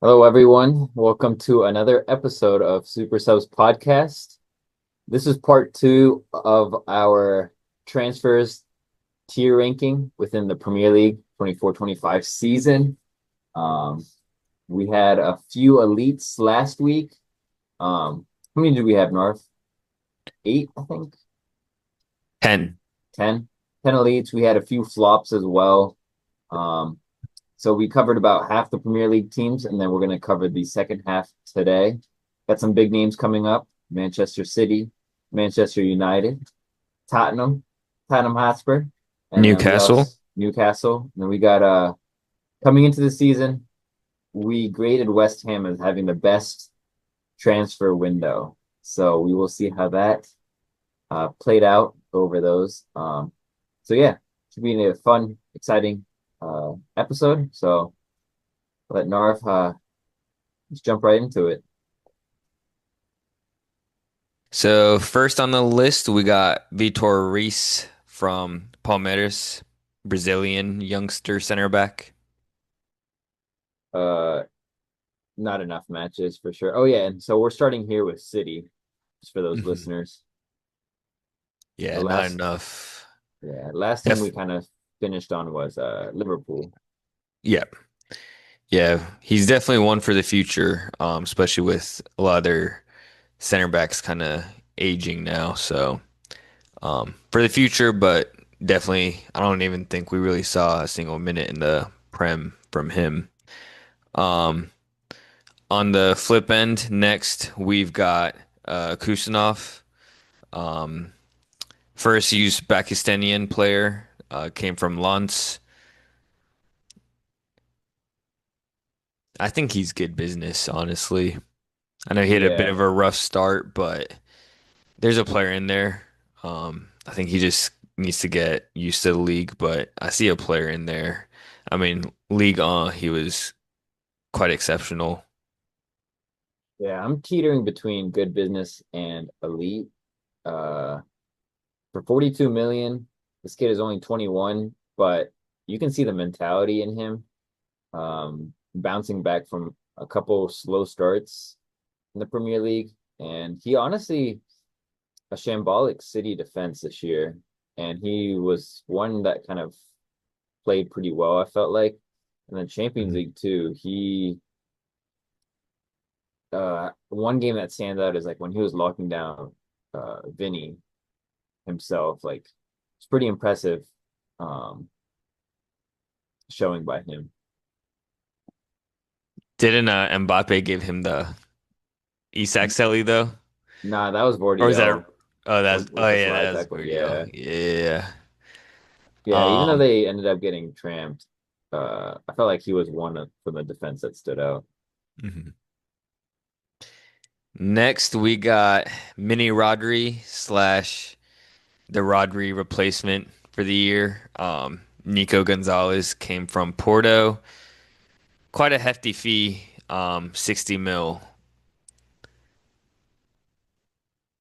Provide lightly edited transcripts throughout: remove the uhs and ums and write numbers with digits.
Hello, everyone. Welcome to another episode of Super Subs Podcast. This is part two of our transfers tier ranking within the Premier League 24-25 season. Um, we had a few elites last week. How many did we have, North? Eight, I think. 10. 10. 10 elites. We had a few flops as well. Um, So we covered about half the Premier League teams, and then we're going to cover the second half today. Got some big names coming up: Manchester City, Manchester United, Tottenham, Tottenham Hotspur, and then we Newcastle. also Newcastle. And then we got coming into the season, we graded West Ham as having the best transfer window. So we will see how that played out over those. So yeah, should be a fun, exciting episode. So let Narf let's jump right into it. So first on the list, we got Vitor Reis from Palmeiras, Brazilian youngster center back. Uh, Not enough matches for sure. Oh yeah, and so we're starting here with City, just for those Mhm. listeners. The Yeah, not last, enough. yeah, last team we Def kind of finished on was Liverpool. yeah. Yeah, he's definitely one for the future, especially with a lot of their center backs kind of aging now. So, for the future, but definitely, I don't even think we really saw a single minute in the Prem from him. Um, On the flip end, next we've got Kusanov. Um, First used Pakistani player, came from Lens. I think he's good business, honestly. I know he had a bit Yeah, of a rough start, but there's a player in there. I think he just needs to get used to the league, but I see a player in there. I mean, League he was quite exceptional. yeah, I'm teetering between good business and elite. Uh, for 42 million, this kid is only 21, but you can see the mentality in him. Bouncing back from a couple slow starts in the Premier League, and he honestly a shambolic City defense this year, and he was one that kind of played pretty well, I felt like. And then Champions Mhm. League too, he one game that stands out is like when he was locking down Vinny himself, like it's pretty impressive um showing by him. Didn't Mbappe give him the Isak Selly though? Nah, that was Or was that Vordiel oh with the yeah, slide that's tackle. Virgil. Yeah. Yeah. Yeah, even though Um they ended up getting tramped, I felt like he was from the defense that stood out. mhm. Next we got Mini Rodri slash the Rodri replacement for the year. Nico Gonzalez came from Porto. Quite a hefty fee, 60 mil.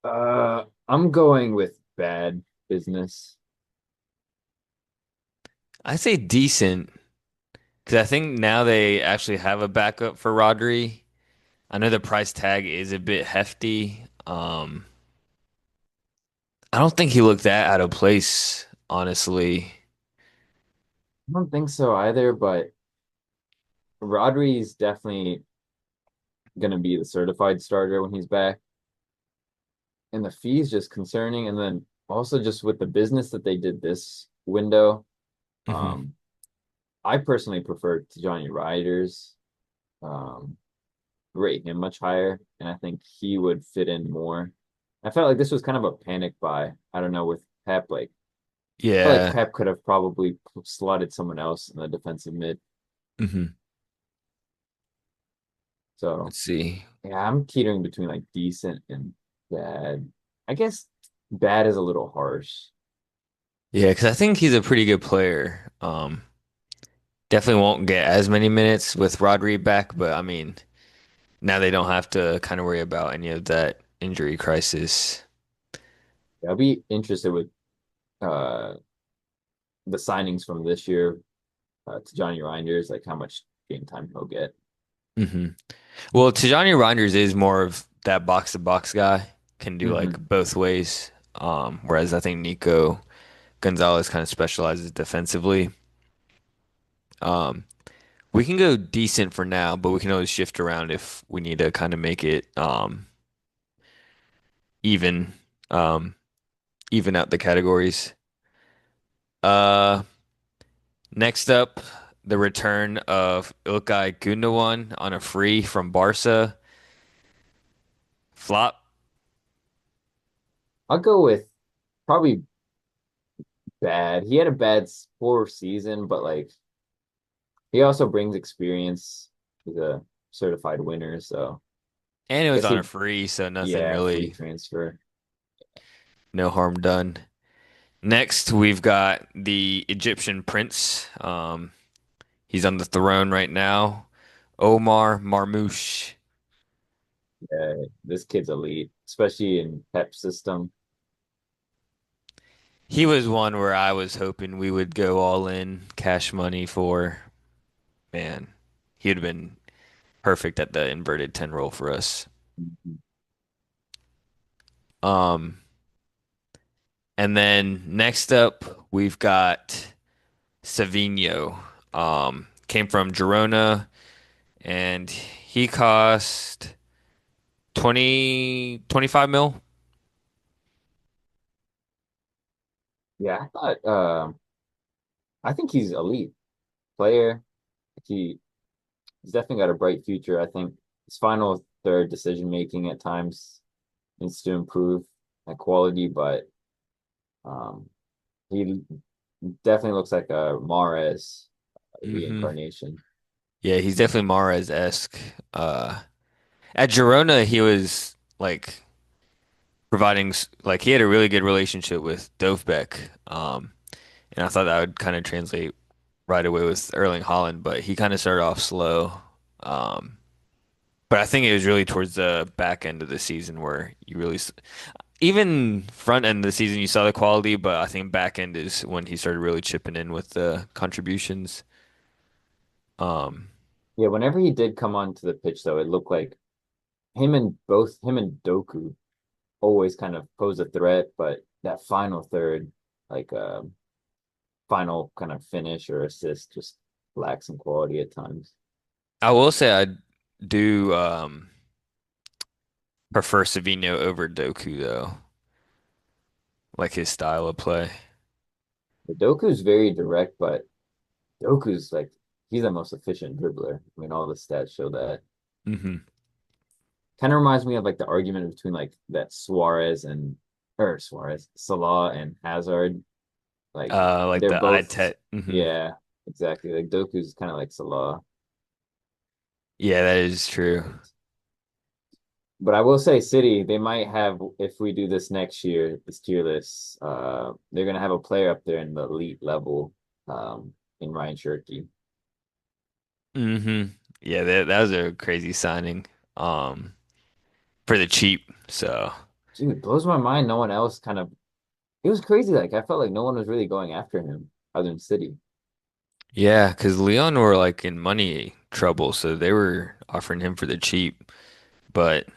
I'm going with bad business. I say decent because I think now they actually have a backup for Rodri. I know the price tag is a bit hefty. I don't think he looked that out of place, honestly. I don't think so either, but Rodri's definitely gonna be the certified starter when he's back. And the fee's just concerning. And then also just with the business that they did this window, Hmm. um, I personally prefer to Johnny Riders. Um, Rate him much higher, and I think he would fit in more. I felt like this was kind of a panic buy. I don't know with Pep, like I feel like Yeah. Pep could have probably slotted someone else in the defensive mid. Hmm. So Let's see. yeah, I'm teetering between like decent and bad. I guess bad is a little harsh. Yeah, because I think he's a pretty good player. Definitely won't get as many minutes with Rodri back, but I mean, now they don't have to kind of worry about any of that injury crisis. I'll be interested with uh the signings from this year to Johnny Reinders, like how much game time he'll get. Hmm. Well, Tijani Reinders is more of that box to box guy, can do like Hmm. both ways. Whereas I think Nico Gonzalez kind of specializes defensively. Um, we can go decent for now, but we can always shift around if we need to kind of make it even, um, even out the categories. Uh, Next up, the return of Ilkay Gundogan on a free from Barca. Flop. I'll go with probably bad. He had a bad poor season, but like he also brings experience. He's a certified winner, so And it I was guess on a he, free, so nothing yeah, free really, transfer. no harm done. Next, we've got the Egyptian prince. He's on the throne right now. Omar Marmoush. This kid's elite, especially in Pep system. He was one where I was hoping we would go all in cash money for. Man, he would have been perfect at the inverted 10 role for us. Mhm. Um, and then next up, we've got Savinho. Came from Girona and he cost 25 mil. Yeah, I think he's elite player. He he's definitely got a bright future. I think his final third decision making at times needs to improve at quality, but um, he definitely looks like a Mahrez Hmm. reincarnation. Yeah, he's definitely Mahrez-esque. Uh, at Girona, he was like providing like he had a really good relationship with Dovbek. And I thought that would kind of translate right away with Erling Haaland, but he kind of started off slow. Um, but I think it was really towards the back end of the season where you really, even front end of the season, you saw the quality, but I think back end is when he started really chipping in with the contributions. Um, Yeah, whenever he did come onto the pitch, though, it looked like him and Doku always kind of pose a threat, but that final third, like final kind of finish or assist, just lacks in quality at times. I will say I do prefer Savinho over Doku though, like his style of play. Doku's very direct, but Doku's like he's the most efficient dribbler. I mean, all the stats show that. Hmm. Kind of reminds me of like the argument between like that Salah and Hazard. Like Like they're the eye both, tech. Hmm. yeah, exactly. Like Doku's kind of like Salah. Yeah, that is true. But I will say City, they might have, if we do this next year, this tier list, they're gonna have a player up there in the elite level, in Ryan Cherky. Hmm. Yeah, that was a crazy signing. Um, for the cheap. So Dude, it blows my mind. No one else kind of, it was crazy. Like I felt like no one was really going after him other than City. yeah, because Leon were like in money trouble, so they were offering him for the cheap. But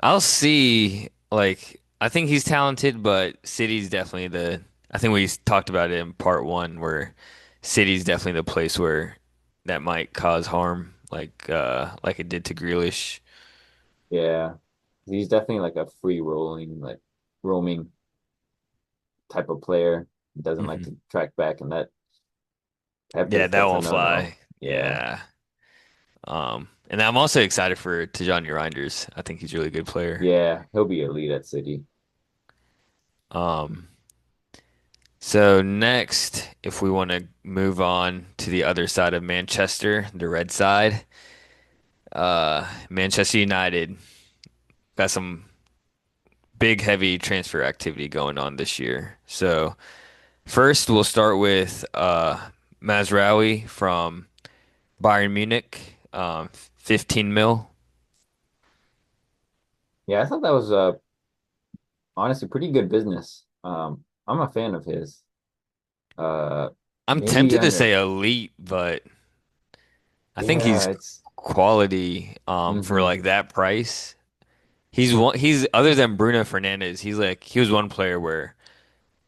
I'll see. Like, I think he's talented, but City's definitely the. I think we talked about it in part one, where City's definitely the place where that might cause harm, like it did to Grealish. Yeah, he's definitely like a free rolling, like roaming type of player. He doesn't like Hmm. to track back, and Yeah, that that's a won't no-no. fly. Yeah. Yeah. And I'm also excited for Tijani Reinders. I think he's a really good player. Yeah, he'll be elite at City. Um, So next, if we want to move on to the other side of Manchester, the red side, Manchester United got some big, heavy transfer activity going on this year. So first, we'll start with Mazraoui from Bayern Munich, 15 mil. Yeah, I thought that was honestly pretty good business. I'm a fan of his. I'm Maybe tempted to under say elite, but I think yeah, he's it's quality for Hmm. like that price. He's other than Bruno Fernandes, he was one player where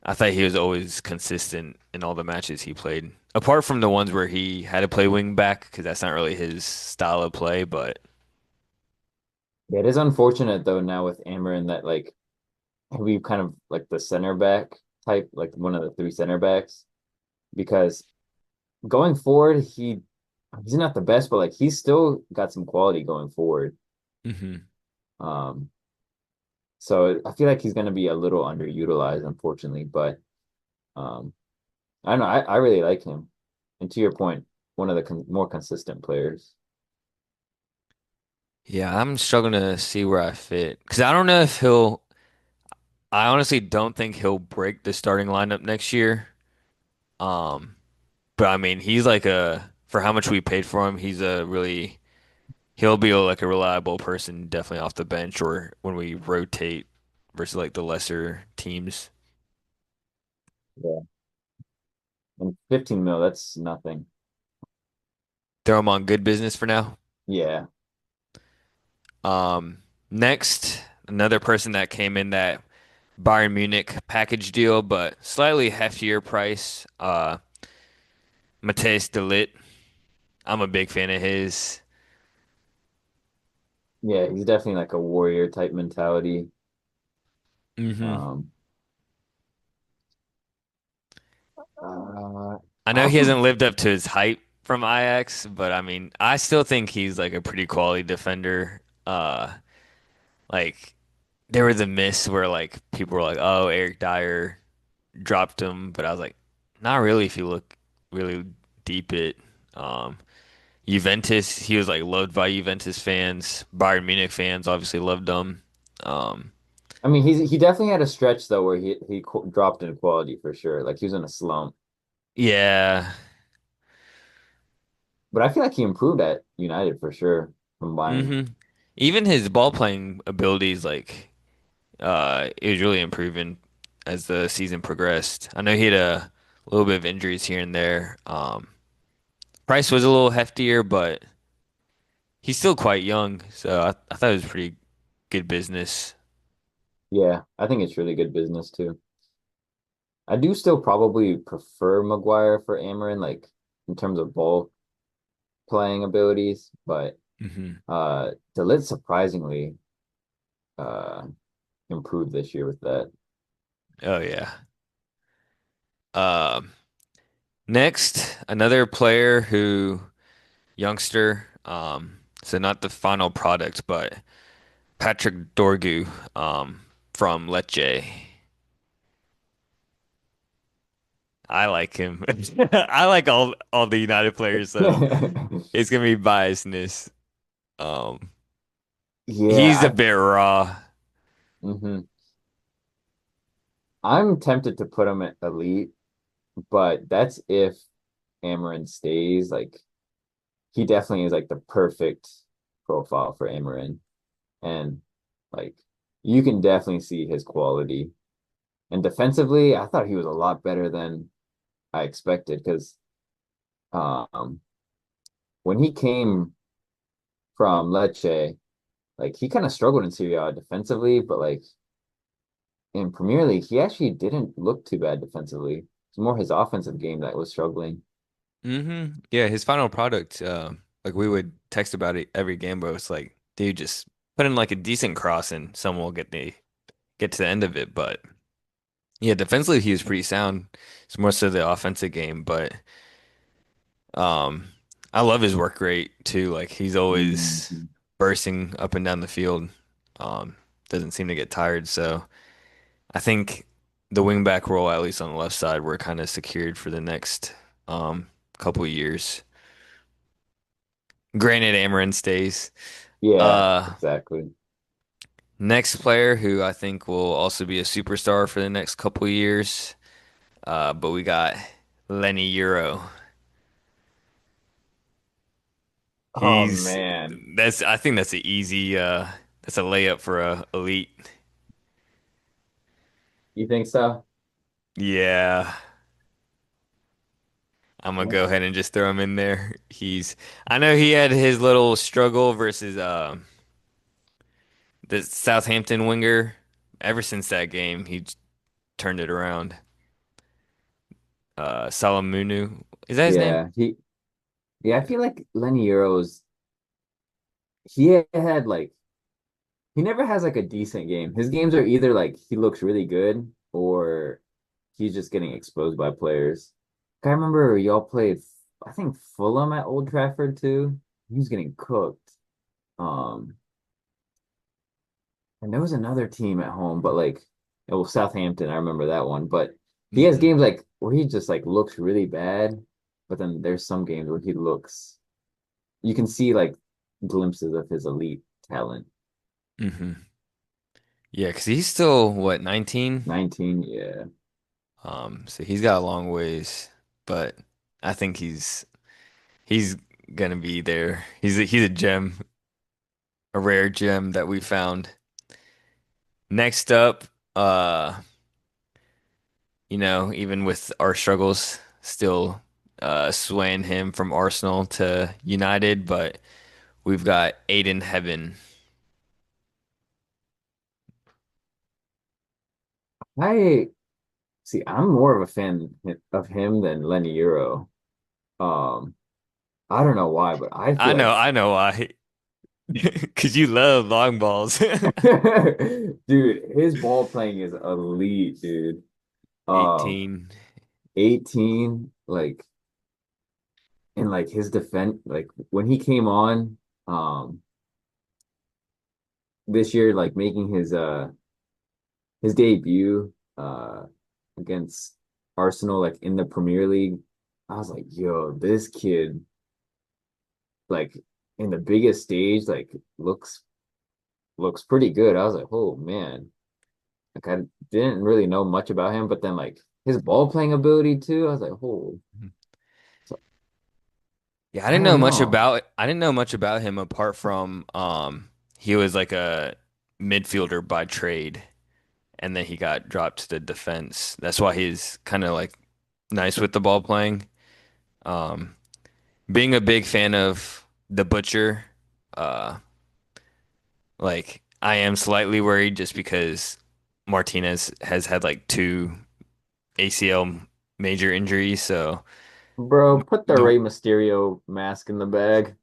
I thought he was always consistent in all the matches he played. Apart from the ones where he had to play wing back because that's not really his style of play, but Yeah, it is unfortunate though now with Amarin that like we kind of like the center back type, like one of the three center backs, because going forward, he's not the best, but like he's still got some quality going forward. hmm. Um, so I feel like he's going to be a little underutilized, unfortunately. But um, I don't know. I really like him. And to your point, one of the more consistent players. Yeah, I'm struggling to see where I fit because I don't know if I honestly don't think he'll break the starting lineup next year. Um, but I mean, he's like for how much we paid for him, he'll be like a reliable person, definitely off the bench or when we rotate versus like the lesser teams. Yeah, and 15 mil, that's nothing. Throw him on good business for now. Yeah, Next, another person that came in that Bayern Munich package deal, but slightly heftier price. Matthijs de Ligt. I'm a big fan of his. yeah, he's definitely like a warrior type mentality. hmm Um, I know he I'm hasn't lived up to his hype from Ajax, but I mean, I still think he's like a pretty quality defender. Like there was a miss where like people were like, "Oh, Eric Dyer dropped him," but I was like, "Not really." If you look really deep at um, Juventus, he was like loved by Juventus fans. Bayern Munich fans obviously loved him. Um, I mean, he definitely had a stretch though where dropped in quality for sure. Like he was in a slump, yeah. but I feel like he improved at United for sure from Bayern. hmm Even his ball playing abilities, like it was really improving as the season progressed. I know he had a little bit of injuries here and there. Price was a little heftier, but he's still quite young, so I thought it was pretty good business. Yeah, I think it's really good business too. I do still probably prefer Maguire for Amarin, like in terms of ball playing abilities, but hmm De Ligt surprisingly uh improved this year with that. Oh yeah. Um, Next, another player who youngster. So not the final product, but Patrick Dorgu, from Lecce. I like him. I like all the United players, so it's gonna be biasness. Um, Yeah, he's a bit raw. mhm. I'm tempted to put him at elite, but that's if Amarin stays. Like he definitely is like the perfect profile for Amarin. And like you can definitely see his quality. And defensively, I thought he was a lot better than I expected because um when he came from Lecce, like he kind of struggled in Serie A defensively, but like in Premier League, he actually didn't look too bad defensively. It's more his offensive game that was struggling. Yeah, his final product, like we would text about it every game, but it's like, dude, just put in like a decent cross and someone will get to the end of it. But yeah, defensively he was pretty sound. It's more so the offensive game, but um, I love his work rate too. Like he's always Mhm. bursting up and down the field. Doesn't seem to get tired. So I think the wingback role, at least on the left side, we're kind of secured for the next couple of years. Granted, Amarin stays. Yeah, Uh, exactly. Next player who I think will also be a superstar for the next couple of years. But we got Lenny Euro. Oh He's man, I think that's an easy that's a layup for a elite. you think so? Yeah. I'm gonna go ahead and just throw him in there. I know he had his little struggle versus the Southampton winger. Ever since that game, turned it around. Salamunu, is that his name? Yeah, yeah, I feel like Lenny Euro's he had like he never has like a decent game. His games are either like he looks really good or he's just getting exposed by players. I remember y'all played, I think Fulham at Old Trafford too. He was getting cooked. Um, and there was another team at home, but like, well, Southampton, I remember that one. But he has Hmm. games like where he just like looks really bad, but then there's some games where he looks, you can see like glimpses of his elite talent. Hmm. Yeah, because he's still what, 19? 19, yeah. So he's got a long ways, but I think he's gonna be there. He's a gem, a rare gem that we found. Next up, uh, even with our struggles, still swaying him from Arsenal to United, but we've got Aiden Heaven. I see. I'm more of a fan of him than Lenny Euro. Um, I don't know why, but I feel like, I know why. Because you love long balls. dude, his ball playing is elite, dude. Um, 18. 18, like, and like his defense, like when he came on, this year, like making his debut, against Arsenal, like in the Premier League, I was like, yo, this kid, like in the biggest stage, like looks pretty good. I was like, oh man. Like I didn't really know much about him, but then like his ball playing ability too, I was like, oh, so, Yeah, I don't know. I didn't know much about him apart from he was like a midfielder by trade and then he got dropped to the defense. That's why he's kind of like nice with the ball playing. Um Being a big fan of the Butcher, uh like I am slightly worried just because Martinez has had like two ACL major injuries, so Bro, put the the Rey Mysterio mask in the bag.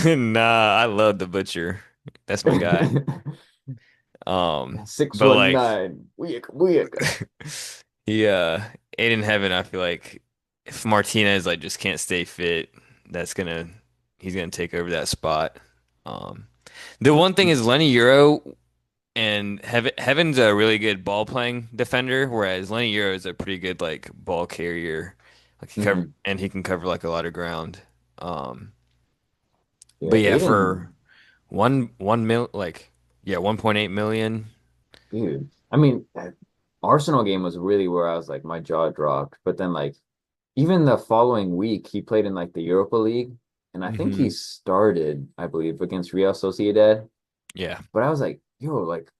nah, I love the Butcher. That's my guy. Six But one like nine. Weird, weird. he Aiden Heaven, I feel like if Martinez like just can't stay fit, that's gonna he's gonna take over that spot. Um the one thing is Lenny Euro and Heaven's a really good ball playing defender, whereas Lenny Euro is a pretty good like ball carrier. Like Mhm. he can cover like a lot of ground. Um but Yeah, yeah, for Aiden, 1.8 million. dude. I mean, that Arsenal game was really where I was like, my jaw dropped. But then, like, even the following week, he played in like the Europa League, and I think he Hmm. started, I believe, against Real Sociedad. Yeah. But I was like, yo, like,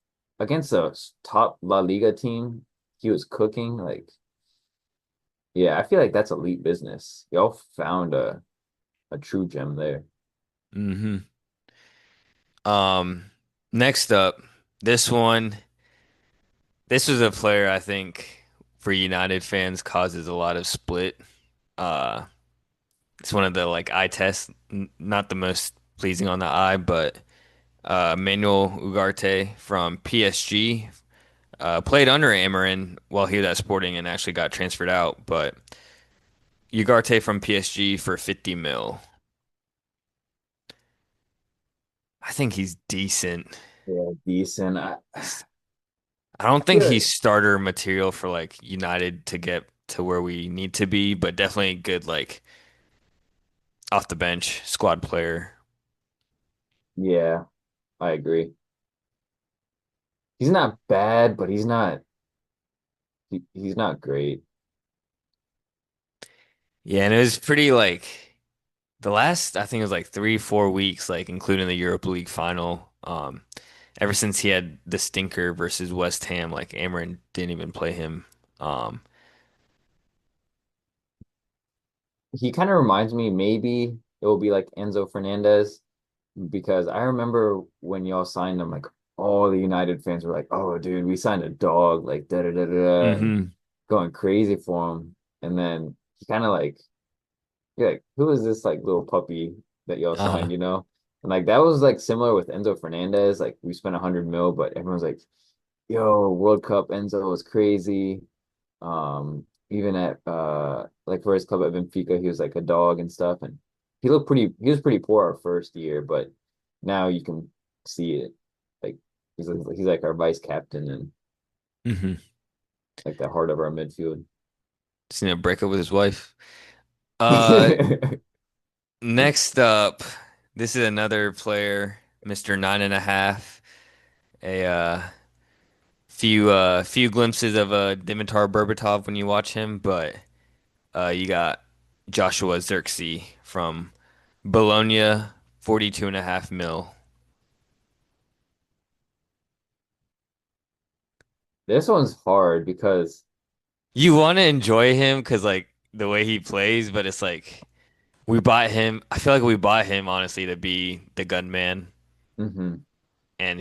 against a top La Liga team, he was cooking. Like, yeah, I feel like that's elite business. Y'all found a true gem there. Hmm. Um, Next up, this one, this was a player I think for United fans causes a lot of split. Uh, it's one of the like eye tests, not the most pleasing on the eye, but Manuel Ugarte from PSG played under Amarin while he was at Sporting and actually got transferred out. But Ugarte from PSG for 50 mil. I think he's decent. Yeah, decent. He's I don't think Feel like, he's starter material for like United to get to where we need to be, but definitely good like off the bench squad player. yeah, I agree. He's not bad, but he's not great. Yeah, and it was pretty like the last I think it was like 3, 4 weeks, like including the Europa League final. Ever since he had the stinker versus West Ham, like Amarin didn't even play him. Um, he kind of reminds me maybe it will be like Enzo Fernandez because I remember when y'all signed him, like all the United fans were like, "Oh, dude, we signed a dog," like da da da da, and Hmm. going crazy for him. And then he kind of like, you're like, who is this like little puppy that y'all Uh-huh. signed, you know? And like that was like similar with Enzo Fernandez. Like we spent 100 mil, but everyone's like, "Yo, World Cup Enzo was crazy." Even at like for his club at Benfica, he was like a dog and stuff, and he was pretty poor our first year, but now you can see it. Like he's like our vice captain and Hmm. like the heart of our midfield. Seen a breakup with his wife. Uh, Next up, this is another player, Mr. Nine and a Half. A few glimpses of Dimitar Berbatov when you watch him, but you got Joshua Zirkzee from Bologna, 42.5 mil. This one's hard because You want to enjoy him because like the way he plays, but it's like we bought him. I feel like we bought him honestly to be the gunman, mhm. and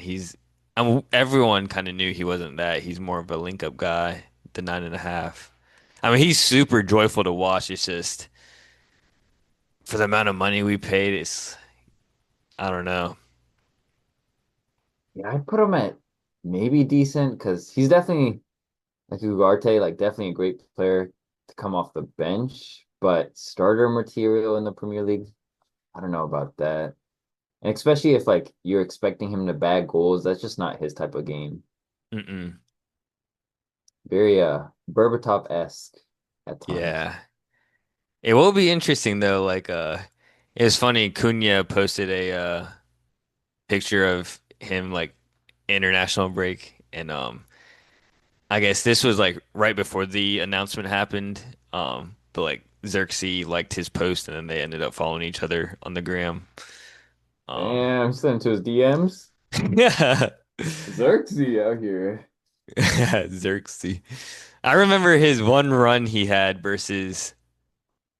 everyone kind of knew he wasn't that. He's more of a link up guy, the nine and a half. I mean, he's super joyful to watch. It's just for the amount of money we paid, I don't know. Yeah, I'd put him at maybe decent because he's definitely like Ugarte, like definitely a great player to come off the bench, but starter material in the Premier League, I don't know about that. And especially if like you're expecting him to bag goals, that's just not his type of game. Mm-mm. Very Berbatov-esque at times. Yeah. It will be interesting though. Like, it was funny. Cunha posted a picture of him like international break, and I guess this was like right before the announcement happened. But like Xerxes liked his post, and then they ended up following each other on the gram. Um, Damn, sent him to his DMs. yeah, Xerxes out here. Xerxes. I remember his one run he had versus.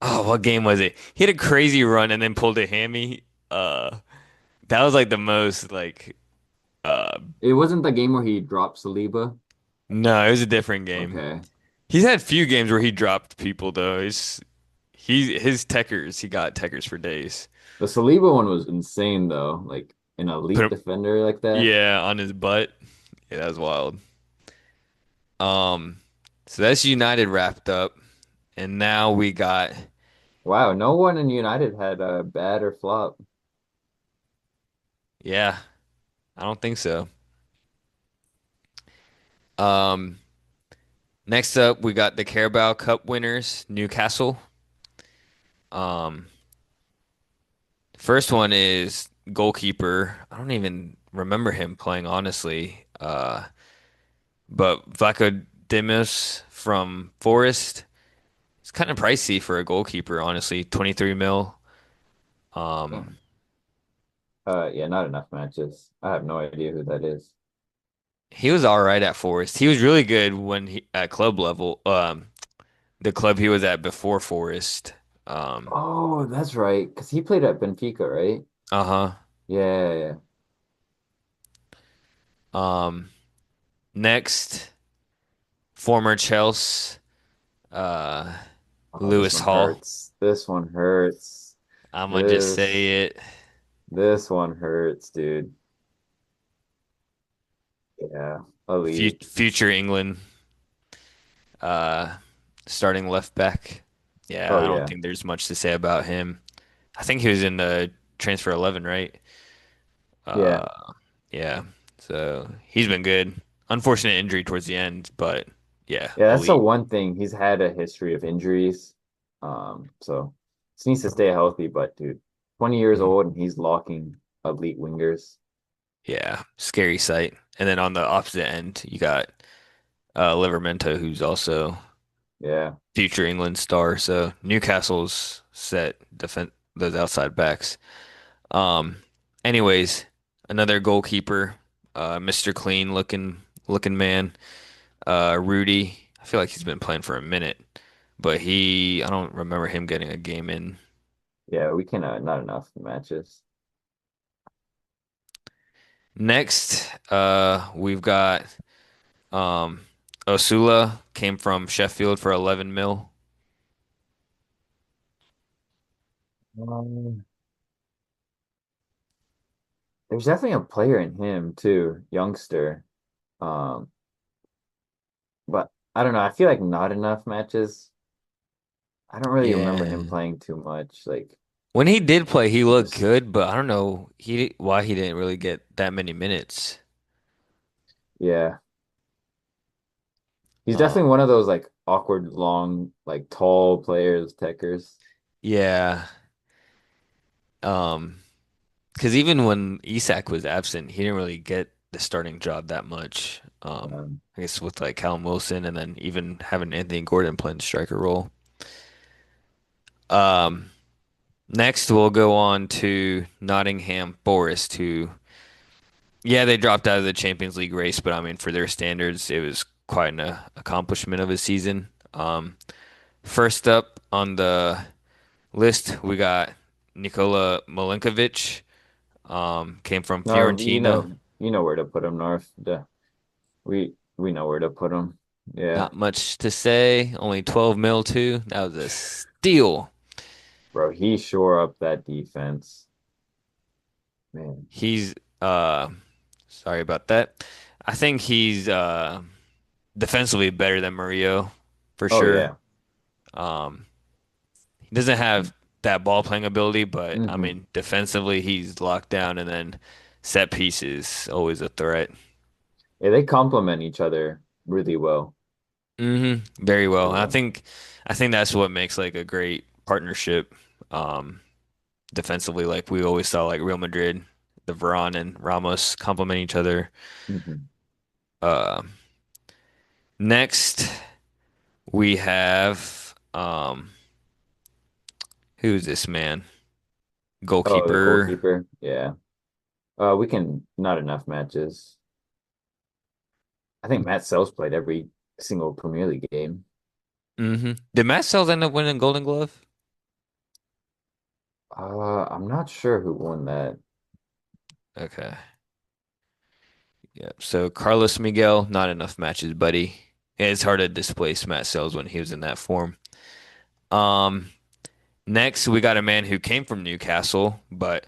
Oh, what game was it? He had a crazy run and then pulled a hammy. That was like the most like uh It wasn't the game where he dropped Saliba. no, it was a different game. Okay. He's had few games where he dropped people though. His techers, he got techers for days. The Saliba one was insane though. Like an Put elite him, defender like that. yeah, on his butt. Yeah, that was wild. Um, so that's United wrapped up, and now we got Wow, no one in United had a bad or flop. yeah, I don't think so. Um, Next up we got the Carabao Cup winners, Newcastle. Um, First one is goalkeeper. I don't even remember him playing honestly. But Vlaco from Forest. It's kind of pricey for a goalkeeper, honestly. 23 mil. Um, Damn. Yeah, not enough matches. I have no idea who that is. he was all right at Forest. He was really good when he at club level. The club he was at before Forest. Um, Oh, that's right. Because he played at Benfica, right? uh-huh. Yeah, yeah. Um, Next, former Chelsea, uh, Oh, this Lewis one Hall. hurts. This one hurts. I'm gonna just This say it. this one hurts, dude. Yeah, elite. Future England, uh, starting left back. Yeah, Oh I don't yeah, think there's much to say about him. I think he was in the transfer 11, right? yeah, Yeah. So he's been good. Unfortunate injury towards the end, but yeah, yeah. That's the elite. one thing. He's had a history of injuries. So he needs to stay healthy. But dude, 20 years Mhm. old and he's locking elite wingers. Yeah, scary sight. And then on the opposite end, you got Livermento, who's also Yeah, future England star. So Newcastle's set defend those outside backs. Um, Anyways, another goalkeeper, Mr. Clean looking man, Rudy. I feel like he's been playing for a minute, but I don't remember him getting a game in. Yeah, we can not enough matches. Next, we've got um, Osula came from Sheffield for 11 mil. Um, there's definitely a player in him too, youngster. Um, but I don't know. I feel like not enough matches. I don't really remember him Yeah. playing too much. Like When he did play, he he looked just good, but I don't know why he didn't really get that many minutes. yeah. He's Um, definitely one of those like awkward, long, like tall players, techers. yeah. Um, because even when Isak was absent, he didn't really get the starting job that much. Um, I guess with like Callum Wilson and then even having Anthony Gordon playing the striker role. Um, Next we'll go on to Nottingham Forest, who, yeah, they dropped out of the Champions League race, but I mean, for their standards, it was quite an accomplishment of a season. First up on the list, we got Nikola Milinkovic, came from Narv, Fiorentina. you know where to put him, Narv. We know where to put him. Yeah, Not much to say, only 12 mil too. That was a steal. bro, he shore up that defense, man. He's sorry about that. I think he's defensively better than Murillo for Oh sure. yeah. Um, he doesn't have that ball playing ability, but I Hmm. mean, defensively, he's locked down, and then set pieces always a threat. Yeah, they complement each other really well. Very well. Really And well. I think that's what makes like a great partnership. Um, Defensively, like we always saw, like Real Madrid, the Varane and Ramos complement each other. Hmm. Uh, Next, we have who's this man? Oh, the Goalkeeper. goalkeeper. Yeah. We can not enough matches. I think Matt Sells played every single Premier League game. Did Matt Sells end up winning Golden Glove? I'm not sure who won that. Okay. Yeah. So Carlos Miguel, not enough matches, buddy. Yeah, it's hard to displace Matt Sells when he was in that form. Um, Next we got a man who came from Newcastle, but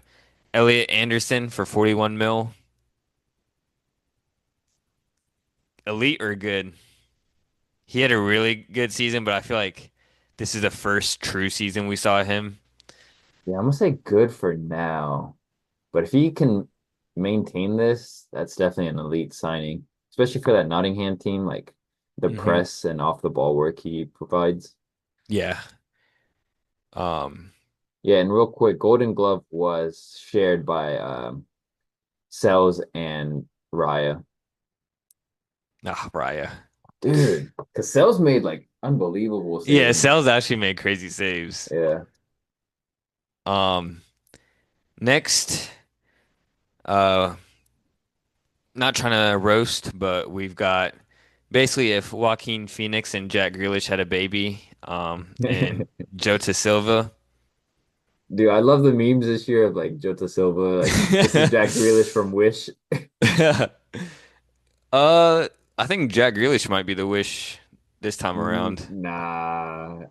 Elliot Anderson for 41 mil. Elite or good? He had a really good season, but I feel like this is the first true season we saw him. Yeah, I'm gonna say good for now. But if he can maintain this, that's definitely an elite signing, especially for that Nottingham team, like the hmm press and off the ball work he provides. Yeah. Um, Yeah, and real quick, Golden Glove was shared by Sells and Raya. Raya. Dude, because Sells made like unbelievable Yeah, saves. Sells actually made crazy saves. Yeah. Um, Next, uh, not trying to roast, but we've got basically if Joaquin Phoenix and Jack Grealish had a baby, and Jota Silva. Dude, I love the memes this year of like Jota Silva, like this is Jack Grealish from Wish. Uh, I think Jack Grealish might be the wish this time around. Nah.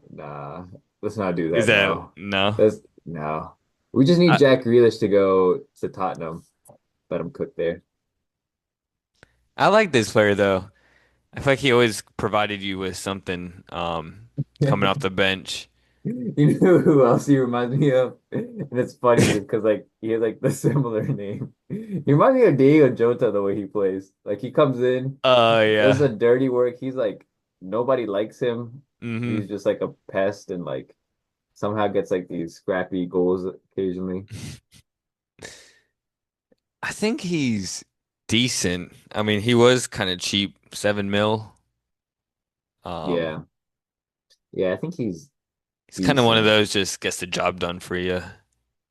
Let's not do Is that that now. no? Let's no. We just need I Jack Grealish to go to Tottenham. Let him cook there. I like this player though. I feel like he always provided you with something coming off the bench. You know who else he reminds me of? And it's funny just because like he has like the similar name. He reminds me of Diego Jota the way he plays. Like he comes in, does the Yeah. dirty work. He's like nobody likes him. hmm He's just like a pest and like somehow gets like these scrappy goals occasionally. I think he's decent. I mean, he was kind of cheap, 7 mil. Um, Yeah. Yeah, I think he's he's kind of one of decent. those just gets the job done for you.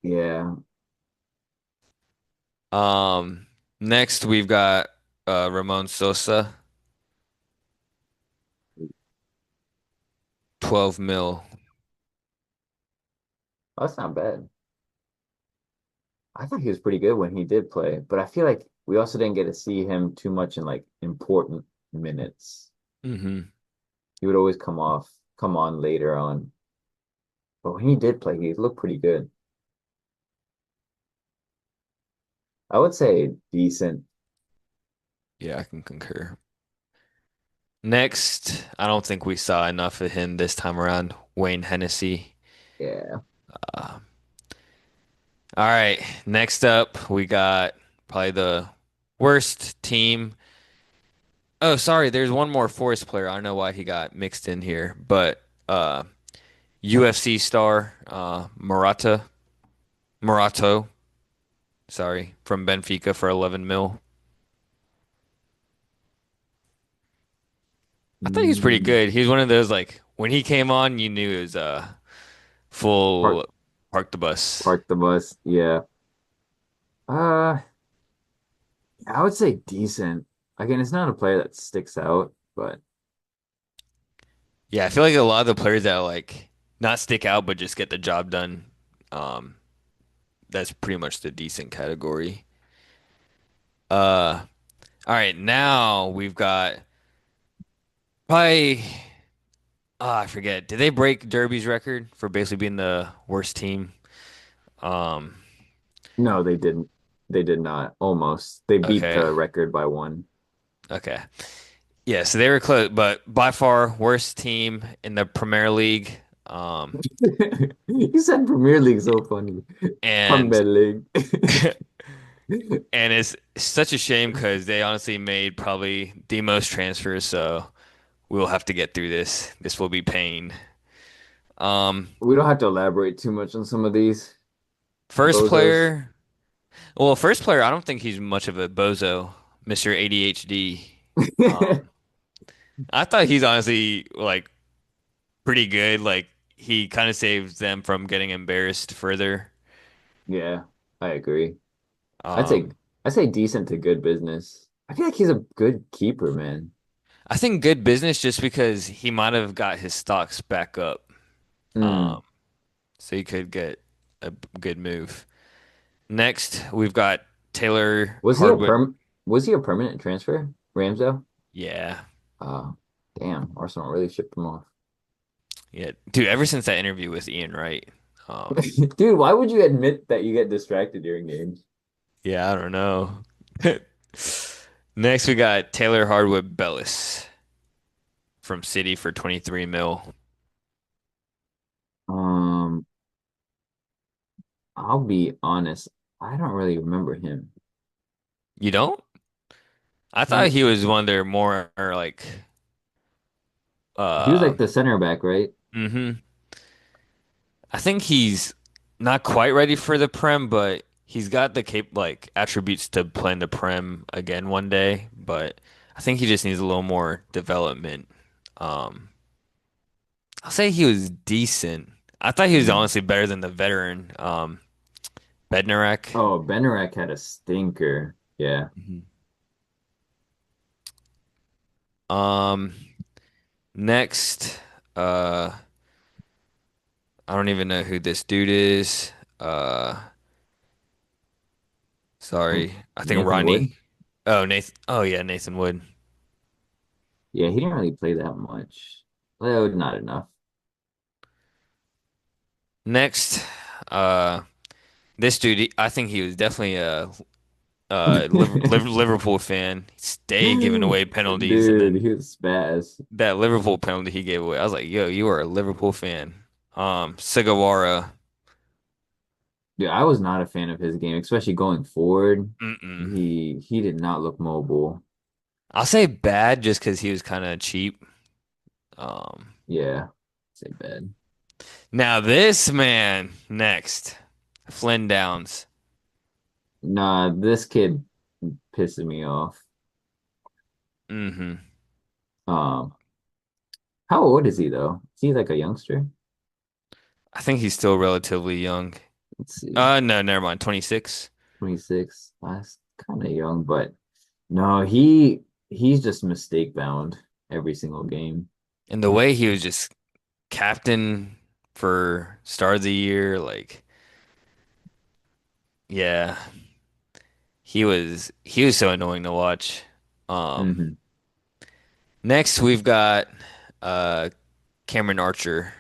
Yeah. Um, Next we've got Ramon Sosa, 12 mil. Oh, that's not bad. I thought he was pretty good when he did play, but I feel like we also didn't get to see him too much in like important minutes. Hmm. He would always come on later on. But when he did play, he looked pretty good. I would say decent. Yeah, I can concur. Next, I don't think we saw enough of him this time around. Wayne Hennessy. Yeah. Uh, all right, next up, we got probably the worst team. Oh, sorry, there's one more Forest player. I don't know why he got mixed in here, but UFC star Murato, sorry, from Benfica for 11 mil. I thought he was pretty Mm, good. He was one of those like when he came on, you knew it was park full park the bus. park the bus. Yeah. Uh, I would say decent. Again, it's not a player that sticks out, but Yeah, I feel like a lot of the players that like not stick out but just get the job done. Um, that's pretty much the decent category. All right, now we've got probably I forget. Did they break Derby's record for basically being the worst team? Um, no, they didn't. They did not. Almost. They beat okay, the record by one. okay. Yeah, so they were close, but by far worst team in the Premier League. Um, You said Premier League so funny. and Premier League. and it's such a shame because they honestly made probably the most transfers, so we'll have to get through this. This will be pain. Um, We don't have to elaborate too much on some of these first bozos. player. Well, first player, I don't think he's much of a bozo, Mr. ADHD. Um, I thought he's honestly like pretty good. Like he kind of saves them from getting embarrassed further. Yeah, I agree. I'd say Um, I'd say decent to good business. I feel like he's a good keeper, man. I think good business just because he might have got his stocks back up. Hmm. Um, so he could get a good move. Next, we've got Taylor Was he a Hardwood. perm was he a permanent transfer? Ramsdale? Yeah. Oh, damn. Arsenal really shipped him off. Yeah. Dude, ever since that interview with Ian Wright, um, Dude, why would you admit that you get distracted during games? yeah, I don't know. Next, we got Taylor Hardwood Bellis from City for 23 mil. Um, I'll be honest. I don't really remember him. You don't? I thought Can't. he was one of their more like He was uh like the center back, right? hmm I think he's not quite ready for the Prem, but he's got the like attributes to play in the Prem again one day, but I think he just needs a little more development. Um I'll say he was decent. I thought he was Hmm. honestly better than the veteran Bednarak. Oh, Benarek had a stinker. Yeah. Mhm. Um Next, uh I don't even know who this dude is. Sorry. I think Nathan Rodney. Wood? Oh, Nathan. Oh yeah, Nathan Wood. Yeah, he didn't really play that much. Well, not enough. Next, uh this dude, I think he was definitely a Liverpool fan. He stayed giving away penalties, and Dude, then he was spaz. that Liverpool penalty he gave away, I was like, "Yo, you are a Liverpool fan." Sugawara. Dude, I was not a fan of his game, especially going forward. Mm-mm. He did not look mobile. I'll say bad just because he was kind of cheap. Um, Yeah, say bad. Now this man next, Flynn Downs. Nah, this kid pissing me off. Hmm. Um, how old is he though? Is he like a youngster? I think he's still relatively young. Let's see, No, never mind. 26. 26. That's kind of young, but no, he's just mistake bound every single game. And the way he was just captain for start of the year. Like, yeah, he was so annoying to watch. Um, Hmm. Next we've got uh Cameron Archer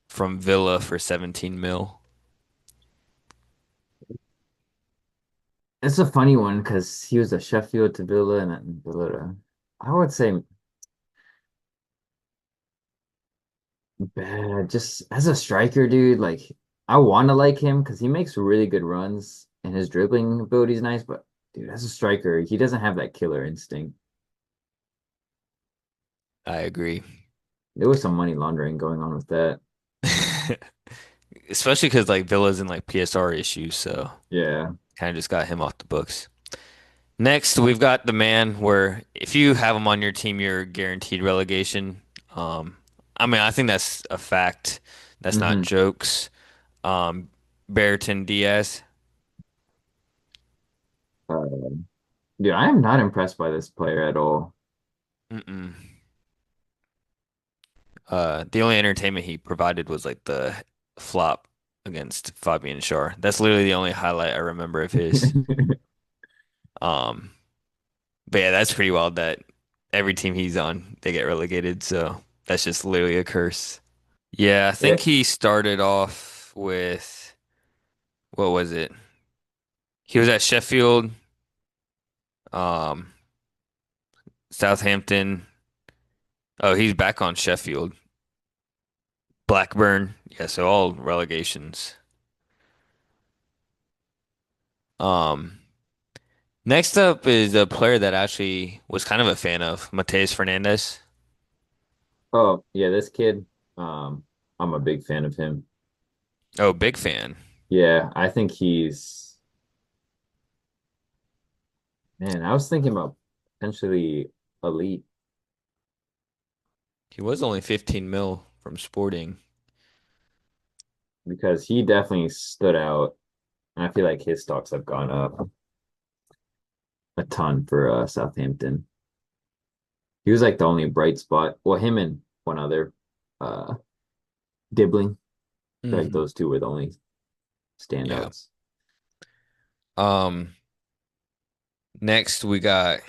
from Villa for 17 mil. It's a funny one because he was a Sheffield to Villa and then Villa to, I would say bad. Just as a striker, dude, like I want to like him because he makes really good runs and his dribbling ability is nice. But dude, as a striker, he doesn't have that killer instinct. I agree. There was some money laundering going on with that. Especially because like Villa's in like PSR issues, so Yeah. kind of just got him off the books. Next, we've got the man where if you have him on your team, you're guaranteed relegation. Um, I mean, I think that's a fact. That's not Hmm. jokes. Um, Brereton Diaz. Uh, dude, I am not impressed by this player at all Mm-mm. The only entertainment he provided was like the flop against Fabian Schär. That's literally the only highlight I remember of his. Um, but yeah, that's pretty wild that every team he's on, they get relegated. So that's just literally a curse. Yeah, I Yeah. think he started off with what was it? He was at Sheffield, um, Southampton. Oh, he's back on Sheffield. Blackburn. Yeah, so all relegations. Um, Next up is a player that actually was kind of a fan of, Mateus Fernandez. Oh, yeah, this kid, um, I'm a big fan of him. Oh, big fan. Yeah, I think he's, man, I was thinking about potentially elite He was only 15 mil from Sporting. because he definitely stood out. And I feel like his stocks have gone up a ton for Southampton. He was like the only bright spot. Well, him and one other, uh, Dibbling. I feel like Hmm. those two were the only Yeah. standouts. Um, Next we got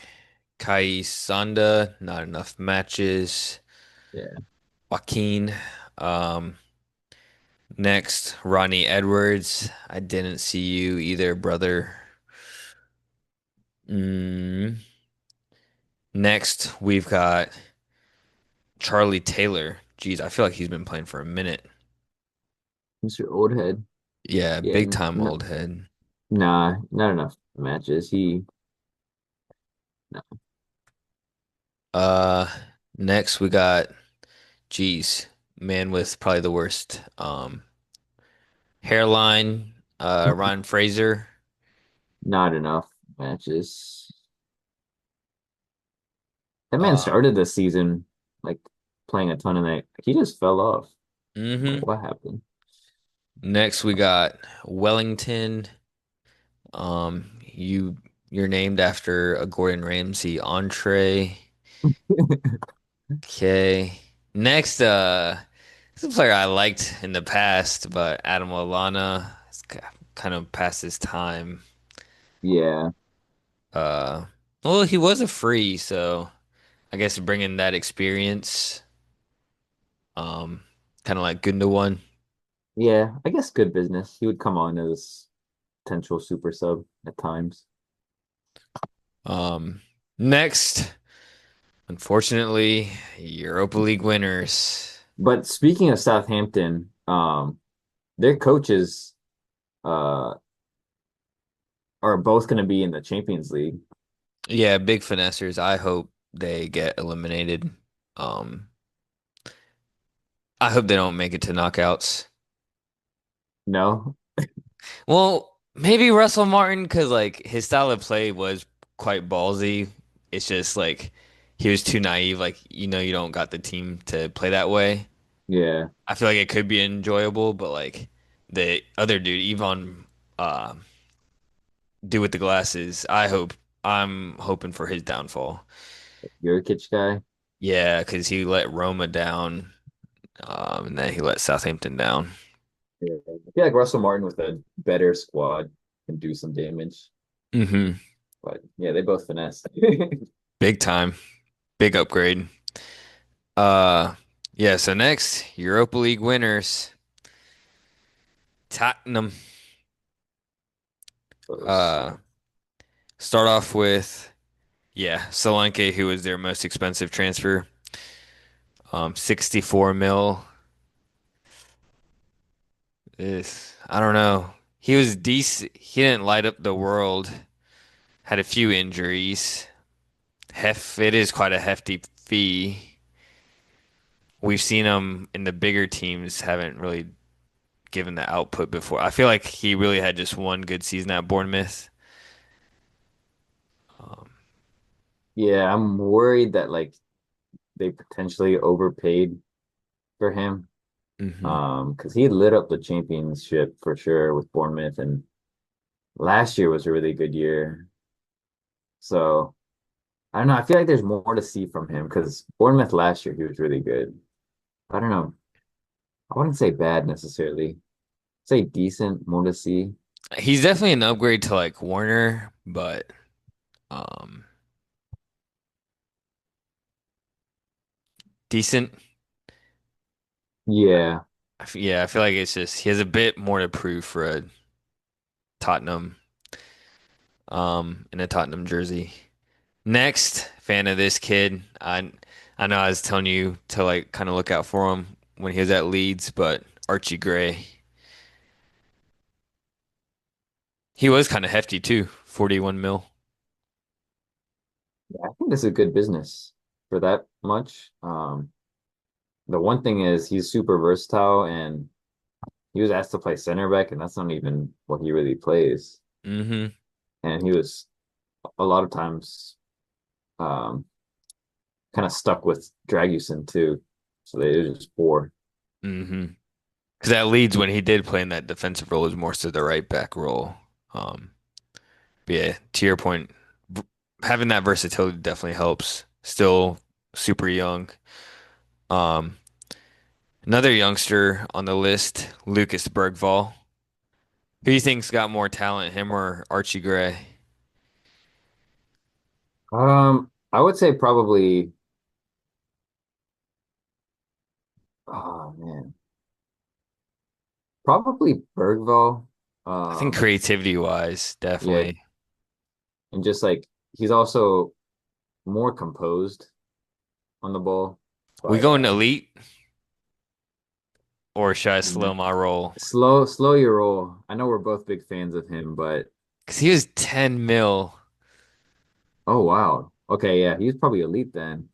Kai Sanda, not enough matches. Yeah. Joaquin. Um, Next, Ronnie Edwards. I didn't see you either, brother. Mm. Next, we've got Charlie Taylor. Jeez, I feel like he's been playing for a minute. Mr. Oldhead. Yeah, Yeah, big time old head. nah, not enough matches. No. Uh, Next we got, geez, man with probably the worst hairline. Ron Fraser. Not enough matches. That man Uh, started the season like playing a ton of that. He just fell off. Like, hmm what happened? Next we got Wellington. You're named after a Gordon Ramsay entree. Okay. Next, this is a player I liked in the past, but Adam Lallana is kind of past his time. Yeah, Uh, well, he was a free, so I guess bringing that experience, um, kind of like Gundogan. yeah. I guess good business. He would come on as potential super sub at times. Um, Next, unfortunately, Europa League winners. But speaking of Southampton, their coaches uh are both going to be in the Champions League. Yeah, big finessers. I hope they get eliminated. Um, I hope they don't make it to knockouts. No? Well, maybe Russell Martin, because like his style of play was quite ballsy. It's just like he was too naive. Like, you don't got the team to play that way. Yeah, I feel like it could be enjoyable, but like the other dude, Yvonne, uh, dude with the glasses, I'm hoping for his downfall. Jurkic guy. Yeah, because he let Roma down, and then he let Southampton down. Yeah. I feel like Russell Martin with a better squad can do some damage. Hmm. But yeah, they both finesse. Big time. Big upgrade. Uh, yeah, so next, Europa League winners, Tottenham. Close. Uh, start off with, yeah, Solanke, who was their most expensive transfer. 64 mil is, I don't know. He was decent. He didn't light up the world. Had a few injuries. It is quite a hefty fee. We've seen him in the bigger teams haven't really given the output before. I feel like he really had just one good season at Bournemouth. Um, Yeah, I'm worried that like they potentially overpaid for him. mhm. Because he lit up the championship for sure with Bournemouth, and last year was a really good year. So I don't know. I feel like there's more to see from him because Bournemouth last year he was really good. I don't know. I wouldn't say bad necessarily. Say decent, more to see. He's definitely an upgrade to like Warner, but um, decent. Yeah. Yeah, I feel like it's just he has a bit more to prove for a Tottenham, in a Tottenham jersey. Next, fan of this kid. I know I was telling you to like kind of look out for him when he was at Leeds, but Archie Gray. He was kind of hefty too, 41 mil. I think this is a good business for that much. The one thing is he's super versatile and he was asked to play center back, and that's not even what he really plays. Hmm. And he was a lot of times um, kind of stuck with Dragusin too. So they it was just poor. Hmm. Because that Leeds when he did play in that defensive role was more so the right back role. Um, but yeah, to your point, v- having that versatility definitely helps. Still super young. Um, Another youngster on the list, Lucas Bergvall. Who do you think's got more talent, him or Archie Gray? I would say probably, oh man, probably Bergvall. I think Um, creativity wise, yeah, definitely. and just like he's also more composed on the ball, We but going elite or should I slow mm, my roll? slow your roll. I know we're both big fans of him, but Because he was 10 mil. oh wow, okay, yeah, he's probably elite then.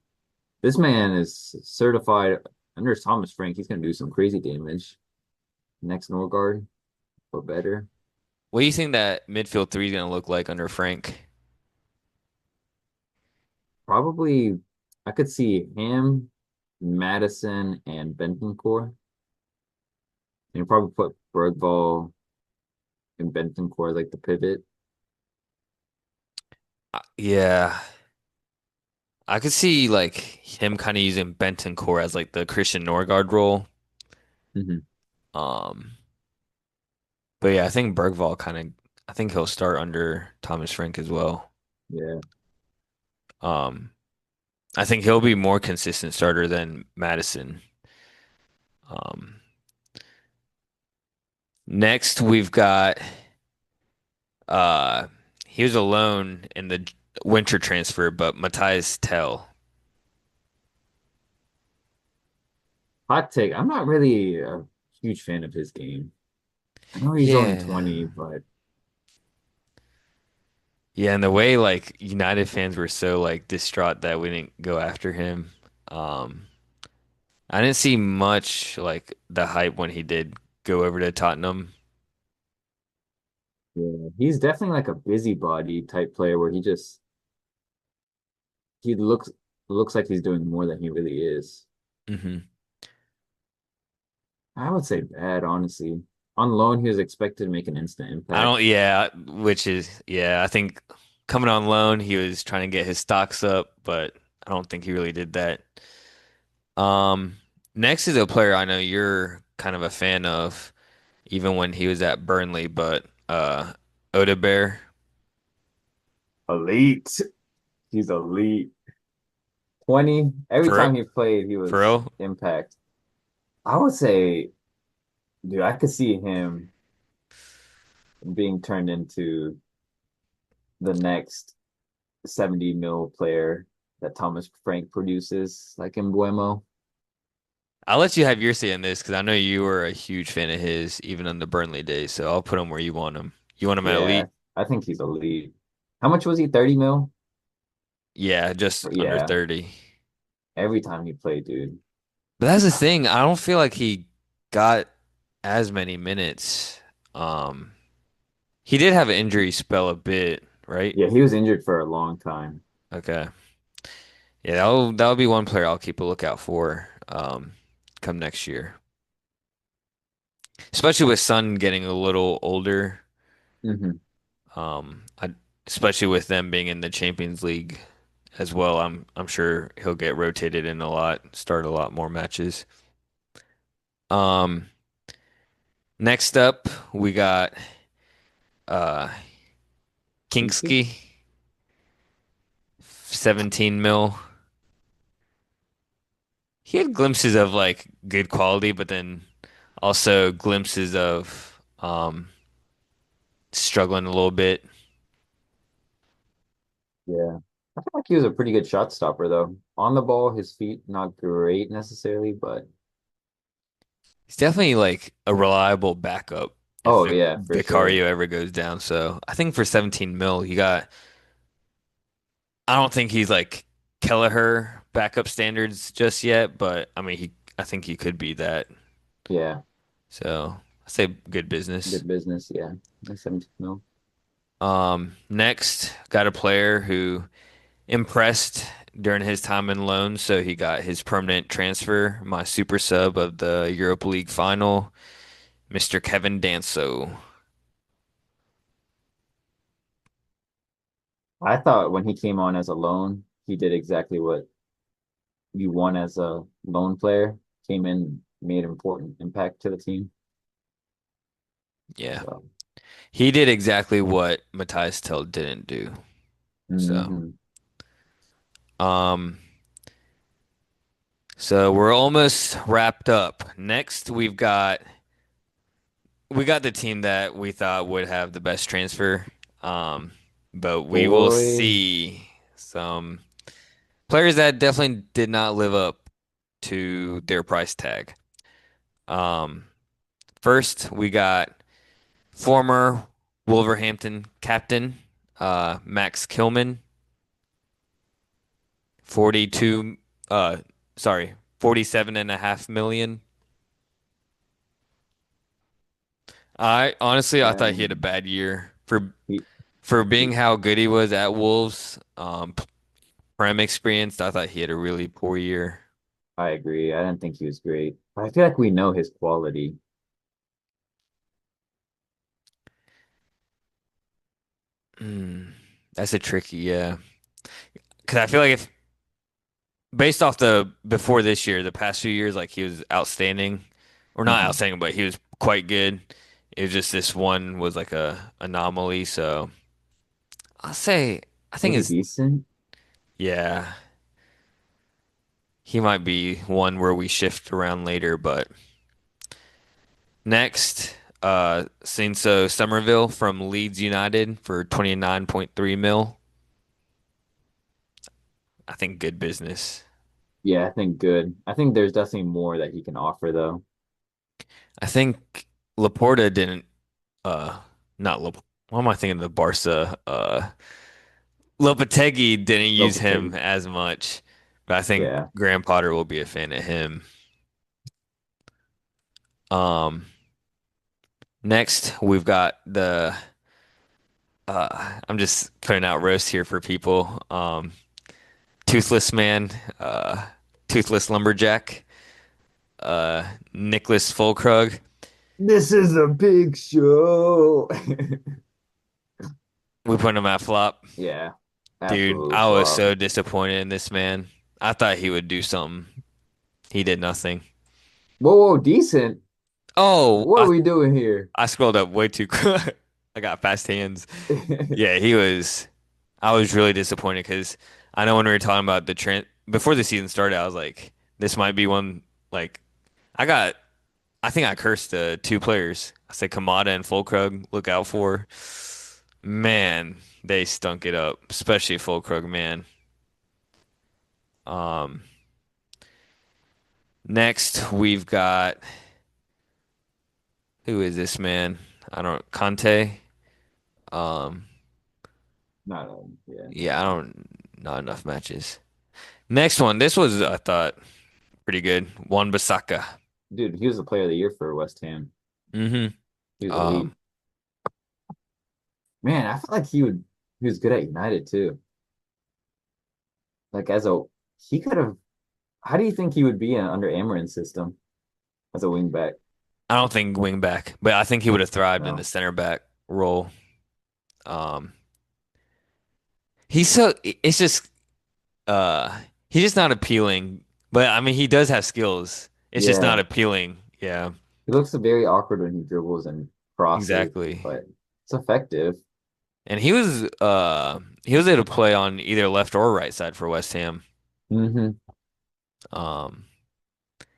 This man is certified under Thomas Frank. He's gonna do some crazy damage. Next Norgard or better. What do you think that midfield three is going to look like under Frank? Probably, I could see him, Madison, and Bentancur. And you probably put Bergvall and Bentancur like the pivot. Yeah, I could see like him kind of using Bentancur as like the Christian Norgard role. Hmm. Um, but yeah, I think Bergvall kind of, I think he'll start under Thomas Frank as well. Yeah. Um, I think he'll be more consistent starter than Madison. Um, Next we've got uh he was alone in the winter transfer, but Matthias Tell. Hot take. I'm not really a huge fan of his game. I know he's only Yeah. 20, but Yeah, and the way like United fans were so like distraught that we didn't go after him. Um I didn't see much like the hype when he did go over to Tottenham. yeah, he's definitely like a busybody type player where he looks like he's doing more than he really is. Hmm. I would say bad, honestly. On loan, he was expected to make an instant I impact. don't, yeah, which is, yeah, I think coming on loan, he was trying to get his stocks up, but I don't think he really did that. Um, Next is a player I know you're kind of a fan of, even when he was at Burnley, but Odebear Elite. He's elite. 20. Every for time he played, he for was real. impact. I would say, dude, I could see him being turned into the next 70 mil player that Thomas Frank produces, like in Buemo. I'll let you have your say on this because I know you were a huge fan of his even on the Burnley days. So I'll put him where you want him. You want him at Yeah, elite? I think he's elite. How much was he? 30 mil? Yeah, just under Yeah, 30. every time he played, dude. But that's the thing. I don't feel like he got as many minutes. Um, he did have an injury spell a bit, right? Yeah, he was injured for a long time. Okay. Yeah, that'll be one player I'll keep a lookout for come next year. Especially with Son getting a little older. Hmm. I, especially with them being in the Champions League as well. I'm sure he'll get rotated in a lot, start a lot more matches. Um, Next up we got uh Kinksy? Kingsky, 17 mil. He had glimpses of like good quality, but then also glimpses of struggling a little bit. Yeah. I feel like he was a pretty good shot stopper, though. On the ball, his feet not great necessarily, but He's definitely like a reliable backup if oh yeah, for sure. Vicario ever goes down. So I think for 17 mil, you got. I don't think he's like Kelleher backup standards just yet, but I mean, I think he could be that. Yeah, So I say good business. good business. Yeah, that's 17 mil. Next, got a player who impressed during his time in loan, so he got his permanent transfer, my super sub of the Europa League final, Mr. Kevin Danso. I thought when he came on as a loan, he did exactly what you want as a loan player. Came in, made important impact to the team. Yeah. So, He did exactly what Matthias Tell didn't do. So, mhm. um, so we're almost wrapped up. Next, we got the team that we thought would have the best transfer. Um, but we will Boy, see some players that definitely did not live up to their price tag. Um, First, we got former Wolverhampton captain, Max Kilman, 42, uh, sorry, 47.5 million. I thought he had a um, bad year for being he, how good he was at Wolves. Prem experienced, I thought he had a really poor year. I agree. I didn't think he was great, but I feel like we know his quality. Mm, that's a tricky, yeah. Because I feel like if based off the before this year, the past few years, like he was outstanding, or not Hmm. outstanding, but he was quite good. It was just this one was like a anomaly. So I'll say I think Maybe it's decent. yeah, he might be one where we shift around later. But next, Cinco Somerville from Leeds United for 29.3 mil. I think good business. Yeah, I think good. I think there's definitely more that he can offer, though. I think Laporta didn't not Lap what am I thinking of the Barca? Lopetegui didn't use him Lopetegui. as much, but I think Yeah. Graham Potter will be a fan of him. Um, Next we've got the I'm just putting out roast here for people. Toothless man, toothless lumberjack, Nicholas Fulkrug. This is a big show. We put him at flop. Yeah, Dude, absolute I was flop. so disappointed in this man. I thought he would do something. He did nothing. Whoa, whoa, decent. Oh, What are we doing here? I scrolled up way too quick. I got fast hands. Yeah, he was. I was really disappointed because I know when we were talking about the trend before the season started, I was like, this might be one. Like, I got. I think I cursed two players. I said Kamada and Fulkrug, look out for. Man, they stunk it up, especially Fulkrug, man. Um, Next we've got who is this man? I don't Conte. Um, Not yeah. yeah, I don't not enough matches. Next one, this was I thought pretty good. Wan Bissaka. Dude, he was the player of the year for West Ham. hmm He was elite. Um, Man, I feel like he was good at United too. Like as a he could have how do you think he would be under Amarin's system as a wing back? I don't think wing back, but I think he would have thrived in the No. center back role. Um, he's so it's just he's just not appealing. But I mean, he does have skills. It's just not Yeah. appealing. Yeah, He looks very awkward when he dribbles and crosses, exactly. but it's effective. And he was able to play on either left or right side for West Ham. Hmm. Um,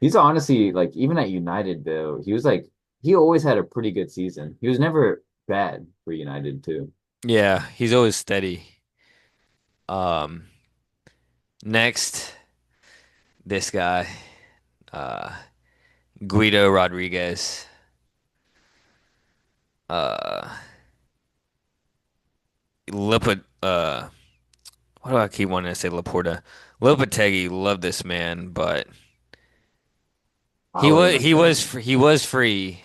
He's honestly like even at United though, he was like he always had a pretty good season. He was never bad for United too. yeah, he's always steady. Um, Next, this guy, uh, Guido Rodriguez. Uh, Lipa, Why do I keep wanting to say Laporta? Lopetegui loved this man, but I wasn't a fan. he was free.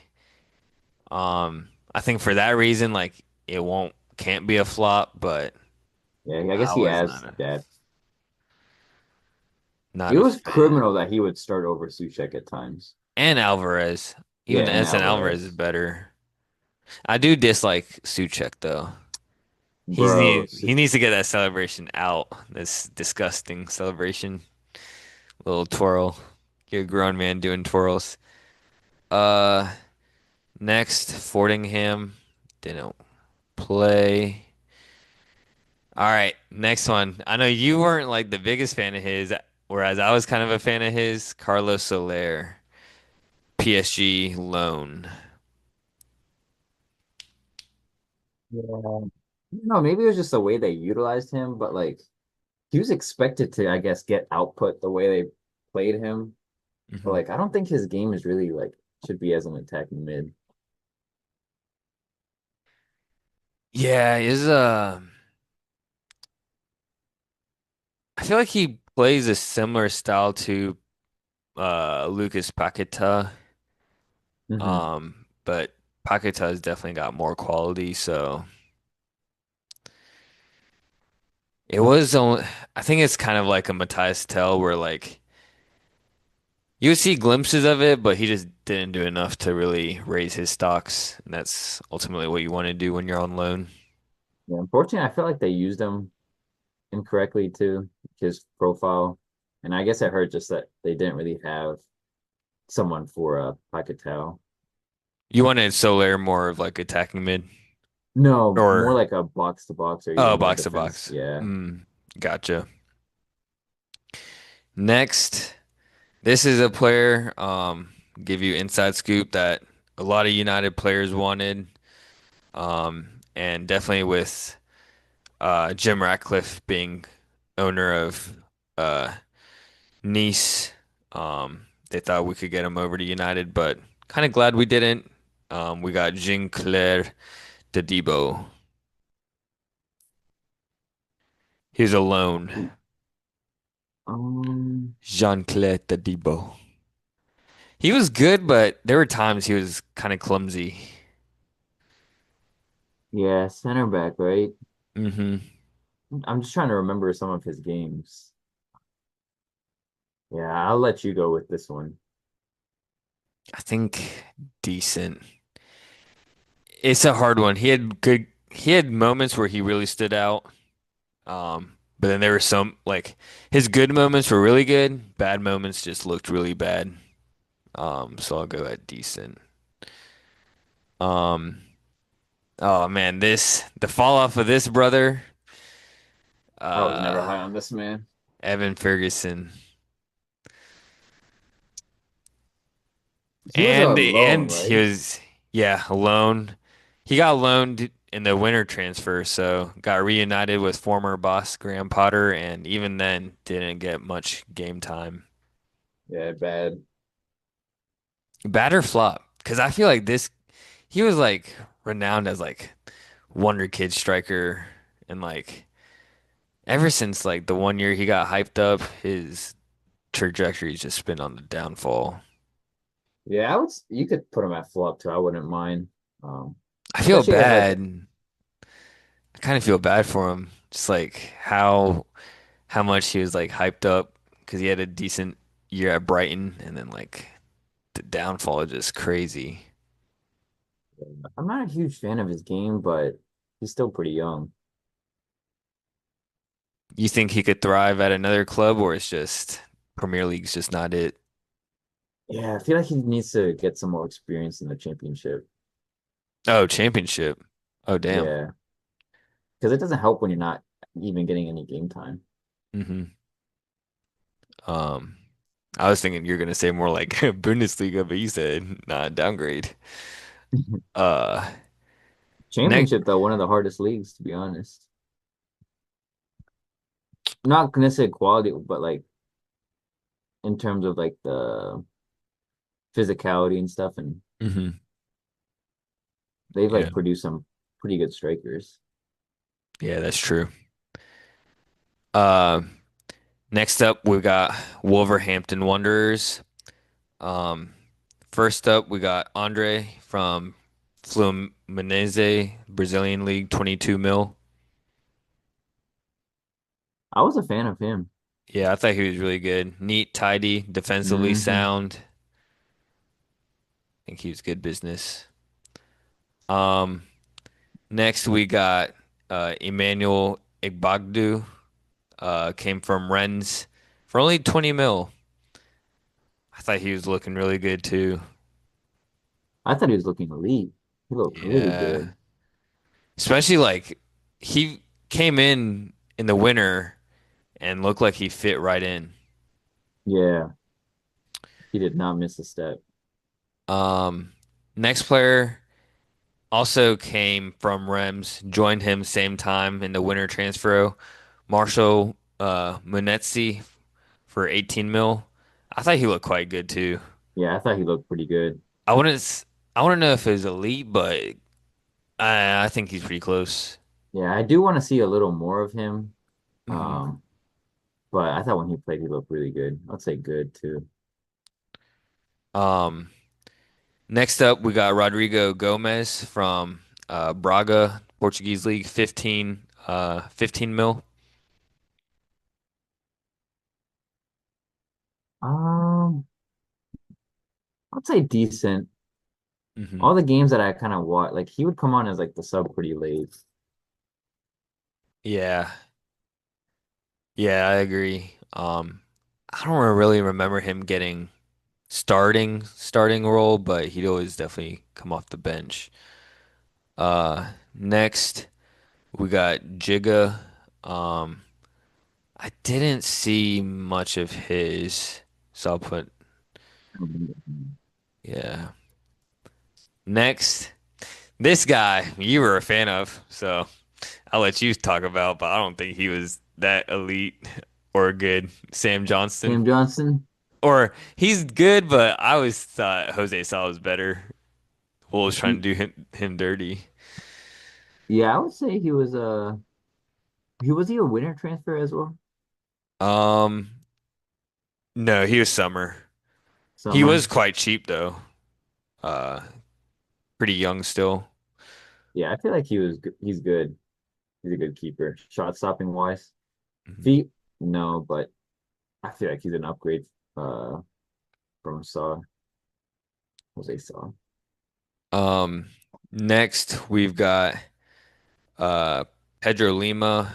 I think for that reason, like it won't can't be a flop, but Yeah, I guess I he was has that. It not a was fan. criminal that he would start over Suchek at times. And Alvarez, Yeah, even and Edson Alvarez is Alvarez. better. I do dislike Suchek though. Bro, He needs to get that celebration out. This disgusting celebration, little twirl. You're a grown man doing twirls. Uh, Next, Fordingham didn't play. All right, next one. I know you weren't like the biggest fan of his, whereas I was kind of a fan of his. Carlos Soler, PSG loan. yeah. No, maybe it was just the way they utilized him, but like he was expected to, I guess, get output the way they played him. But hmm like I don't think his game is really like should be as an attacking mid. Yeah, I feel like he plays a similar style to Lucas Paqueta. Hmm. But Paqueta has definitely got more quality, so it was only I think it's kind of like a Matthias Tell where like you see glimpses of it, but he just didn't do enough to really raise his stocks, and that's ultimately what you want to do when you're on loan. Yeah, unfortunately, I feel like they used him incorrectly too, his profile. And I guess I heard just that they didn't really have someone for Paquetá. You wanted Soler more of like attacking mid No, more or like a box to box or oh even a box to defense. box. Yeah. Gotcha. Next, this is a player give you inside scoop that a lot of United players wanted, and definitely with Jim Ratcliffe being owner of uh, Nice. They thought we could get him over to United, but kind of glad we didn't. We got Jean-Claire Todibo. He's a loan. Um, Jean-Claire Todibo. He was good, but there were times he was kind of clumsy. yeah, center back, right? hmm I'm just trying to remember some of his games. Yeah, I'll let you go with this one. I think decent. It's a hard one. He had moments where he really stood out. But then there were some like his good moments were really good, bad moments just looked really bad. So I'll go at decent. Um, oh man, this the fall off of this brother, I was never uh, high on this man. Evan Ferguson, He was a loan, and he right? was yeah alone. He got loaned in the winter transfer, so got reunited with former boss Graham Potter, and even then didn't get much game time. Yeah, bad. Batter flop, because I feel like this he was like renowned as like wonder kid striker, and like ever since like the 1 year he got hyped up, his trajectory's just been on the downfall. Yeah, you could put him at flop too. I wouldn't mind. I feel Especially as like bad. I kind of feel bad for him. Just like how much he was like hyped up because he had a decent year at Brighton, and then like the downfall is just crazy. I'm not a huge fan of his game, but he's still pretty young. You think he could thrive at another club, or it's just Premier League's just not it? Yeah, I feel like he needs to get some more experience in the championship. Oh, championship. Oh, damn. Yeah, because it doesn't help when you're not even getting any game time. hmm Um, I was thinking you're gonna say more like Bundesliga, but you said nah, downgrade. Uh, next, Championship though, one of the hardest leagues to be honest. Not necessarily quality, but like in terms of like the physicality and stuff, and hmm they've Yeah, like produced some pretty good strikers. yeah, that's true. Uh, next up we got Wolverhampton Wanderers. Um, first up we got Andre from Fluminense, Brazilian League, 22 mil. I was a fan of him. Yeah, I thought he was really good. Neat, tidy, defensively Hmm. sound. I think he was good business. Um, next we got Emmanuel Igbagdu, came from Rennes for only 20 mil. I thought he was looking really good too. I thought he was looking elite. He looked really Yeah. good. Especially like he came in the winter and looked like he fit right in. Yeah, he did not miss a step. Um, next player also came from Rems, joined him same time in the winter transfer. Marshall Munetsi for 18 mil. I thought he looked quite good too. Yeah, I thought he looked pretty good. I wouldn't s- I wouldn't know if it was elite, but I think he's pretty close. Yeah, I do want to see a little more of him. hmm Um, but I thought when he played, he looked really good. I'd say good too. Um, next up we got Rodrigo Gomez from Braga, Portuguese League, 15 mil. Um, I'd say decent. hmm All the games that I kind of watch, like he would come on as like the sub pretty late. Yeah. Yeah, I agree. I don't really remember him getting starting role, but he'd always definitely come off the bench. Next we got Jigga. Um, I didn't see much of his, so I'll put yeah. Next, this guy you were a fan of, so I'll let you talk about, but I don't think he was that elite or good. Sam Johnston. Cam Johnson. Or he's good, but I always thought Jose Sal was better. Wolves was trying to Y- do him dirty. Yeah, I would say he was he a winner transfer as well? Um, no, he was summer. He was Summer. quite cheap though. Uh, pretty young still. Yeah, I feel like he's good. He's a good keeper. Shot stopping wise. Mhm. Feet, no, but I feel like he's an upgrade uh from Jose Saw. Um, next we've got uh Pedro Lima.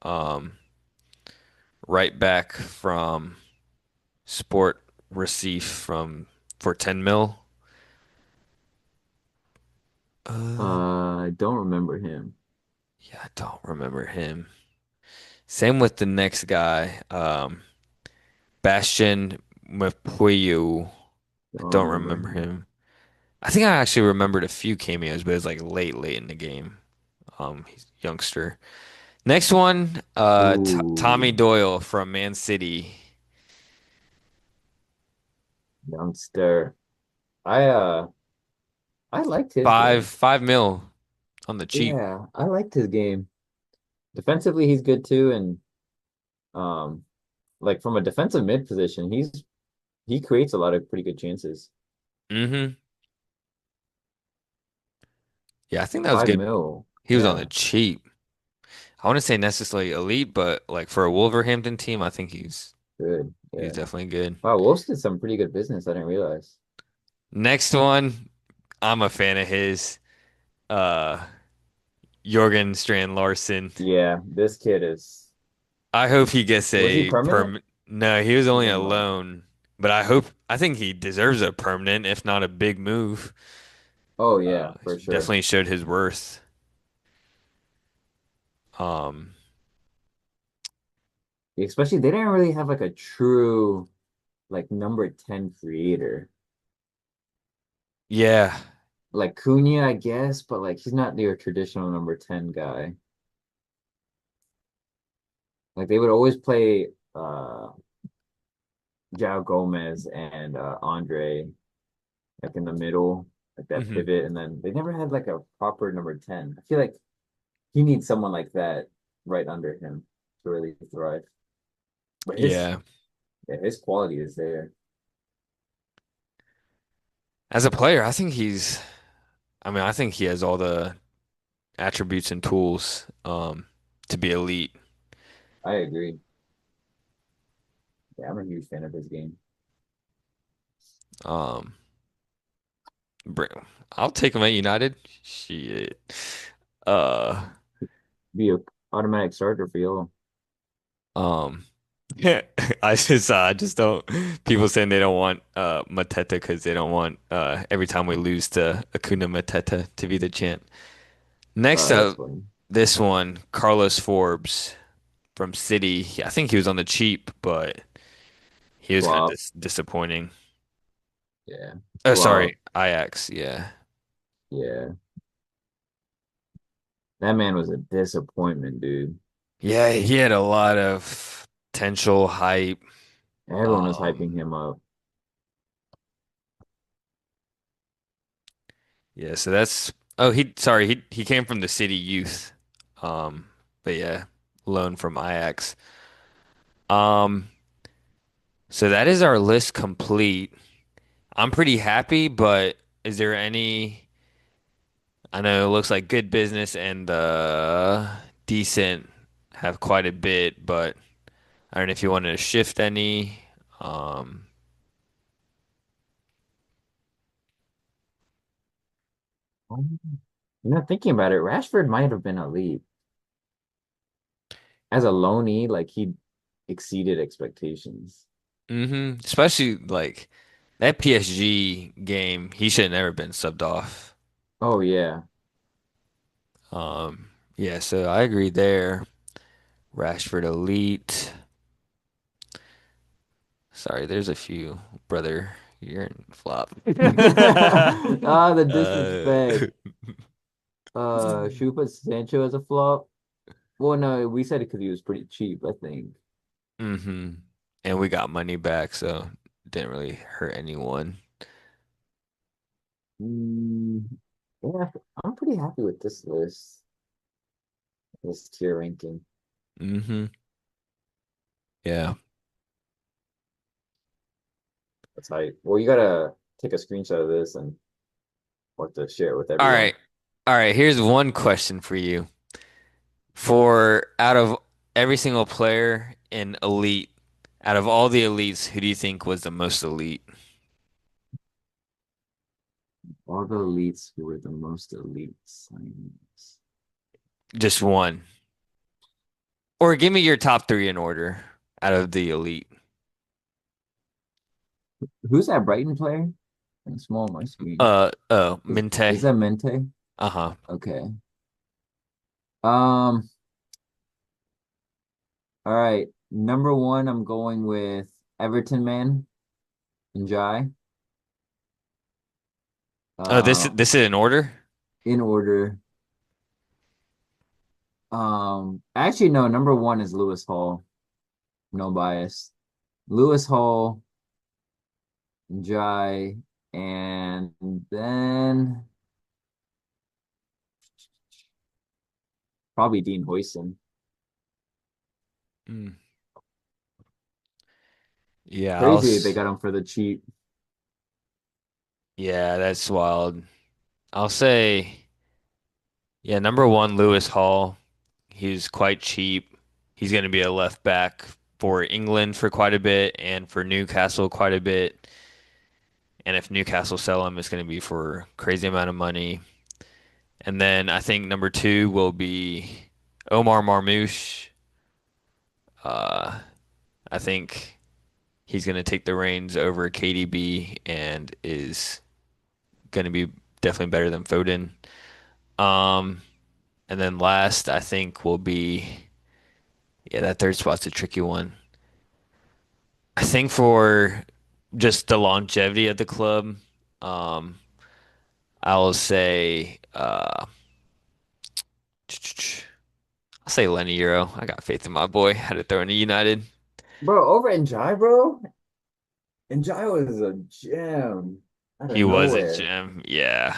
Um, right back from Sport Recife from for 10 mil. Uh, I don't remember him. yeah, I don't remember him. Same with the next guy, Bastian Mapuyu. I Don't don't remember remember him. him. I think I actually remembered a few cameos, but it was like late in the game. He's a youngster. Next one, T Ooh, Tommy Doyle from Man City. youngster. I uh I liked his Five game. five mil on the cheap. Yeah, I liked his game. Defensively, he's good too, and um, like from a defensive mid position, he creates a lot of pretty good chances. Hmm. Yeah, I think that was Five good. mil, He was on the yeah, cheap. I wouldn't say necessarily elite, but like for a Wolverhampton team, I think good, he's yeah. definitely good. Wow, Wolves did some pretty good business. I didn't realize. Next one, I'm a fan of his. Uh, Jorgen Strand Larson. Yeah, this kid is. I hope he gets Was he a permanent? perm. No, he was He's only a on loan. loan, but I think he deserves a permanent, if not a big move. Oh yeah, for sure. Definitely showed his worth. Um, Especially they didn't really have like a true like number 10 creator. yeah. Like Cunha, I guess, but like he's not your traditional number 10 guy. Like they would always play Jao Gomez and Andre like in the middle, like that Hmm. pivot, and then they never had like a proper number 10. I feel like he needs someone like that right under him to really thrive. But his Yeah. yeah, his quality is there. As a player, I think he has all the attributes and tools to be elite. I agree. Yeah, I'm a huge fan of his game. Um, br- I'll take him at United. Shit. Uh, Be a automatic starter for y'all. um, I just don't. People saying they don't want Mateta because they don't want every time we lose to Acuna Mateta to be the chant. Next That's up, funny. this one, Carlos Forbes from City. I think he was on the cheap, but he was kind of Flop. disappointing. Yeah. Oh, Flop. sorry, Ajax. Yeah. Yeah. That man was a disappointment, dude. Yeah, he had a lot of potential hype. Everyone was hyping Um, him up. yeah, so that's oh he came from the City Youth. Um, but yeah, loan from Ajax. Um, so that is our list complete. I'm pretty happy, but is there any I know it looks like good business and decent have quite a bit, but I don't know if you wanted to shift any. Um, Thinking about it, Rashford might have been elite. As a loanee, like he exceeded expectations. especially like that PSG game, he should have never been subbed off. Oh yeah. Yeah, so I agree there. Rashford elite. Sorry, there's a few, brother. You're in flop. Ah, the Uh, disrespect. Should we put Sancho as a flop? Well, no, we said it because he was pretty cheap, I think. hmm And we got money back, so didn't really hurt anyone. Mm, yeah, I'm pretty happy with this list, this tier ranking. hmm Yeah. That's how. Well, you gotta take a screenshot of this and what to share it with All everyone. right. All right. Here's one question for you. For out of every single player in Elite, out of all the elites, who do you think was the most elite? All the elites who were the most elite signings. Just one. Or give me your top three in order. out of the elite. Who's that Brighton player? It's small on my screen. Is Minte. that Mente? Uh-huh. Okay. Um, all right. Number one, I'm going with Everton man and Jai. Oh, this Uh, this is in order. in order. Actually, no, number one is Lewis Hall. No bias. Lewis Hall, Jai, and then probably Dean Huijsen. Mm. Yeah, Crazy they got him for the cheap. yeah, that's wild. I'll say, yeah, number one, Lewis Hall. He's quite cheap. He's going to be a left back for England for quite a bit and for Newcastle quite a bit. And if Newcastle sell him, it's going to be for crazy amount of money. And then I think number two will be Omar Marmoush. Uh, I think he's going to take the reins over KDB and is going to be definitely better than Foden. Um, and then last, I think will be, yeah, that third spot's a tricky one. I think for just the longevity of the club, um, I'll say, I'll say Lenny Euro. I got faith in my boy. Had to throw in a United. Bro, over in Jai, bro. And Jai was a gem out of He was a nowhere. gem. Yeah.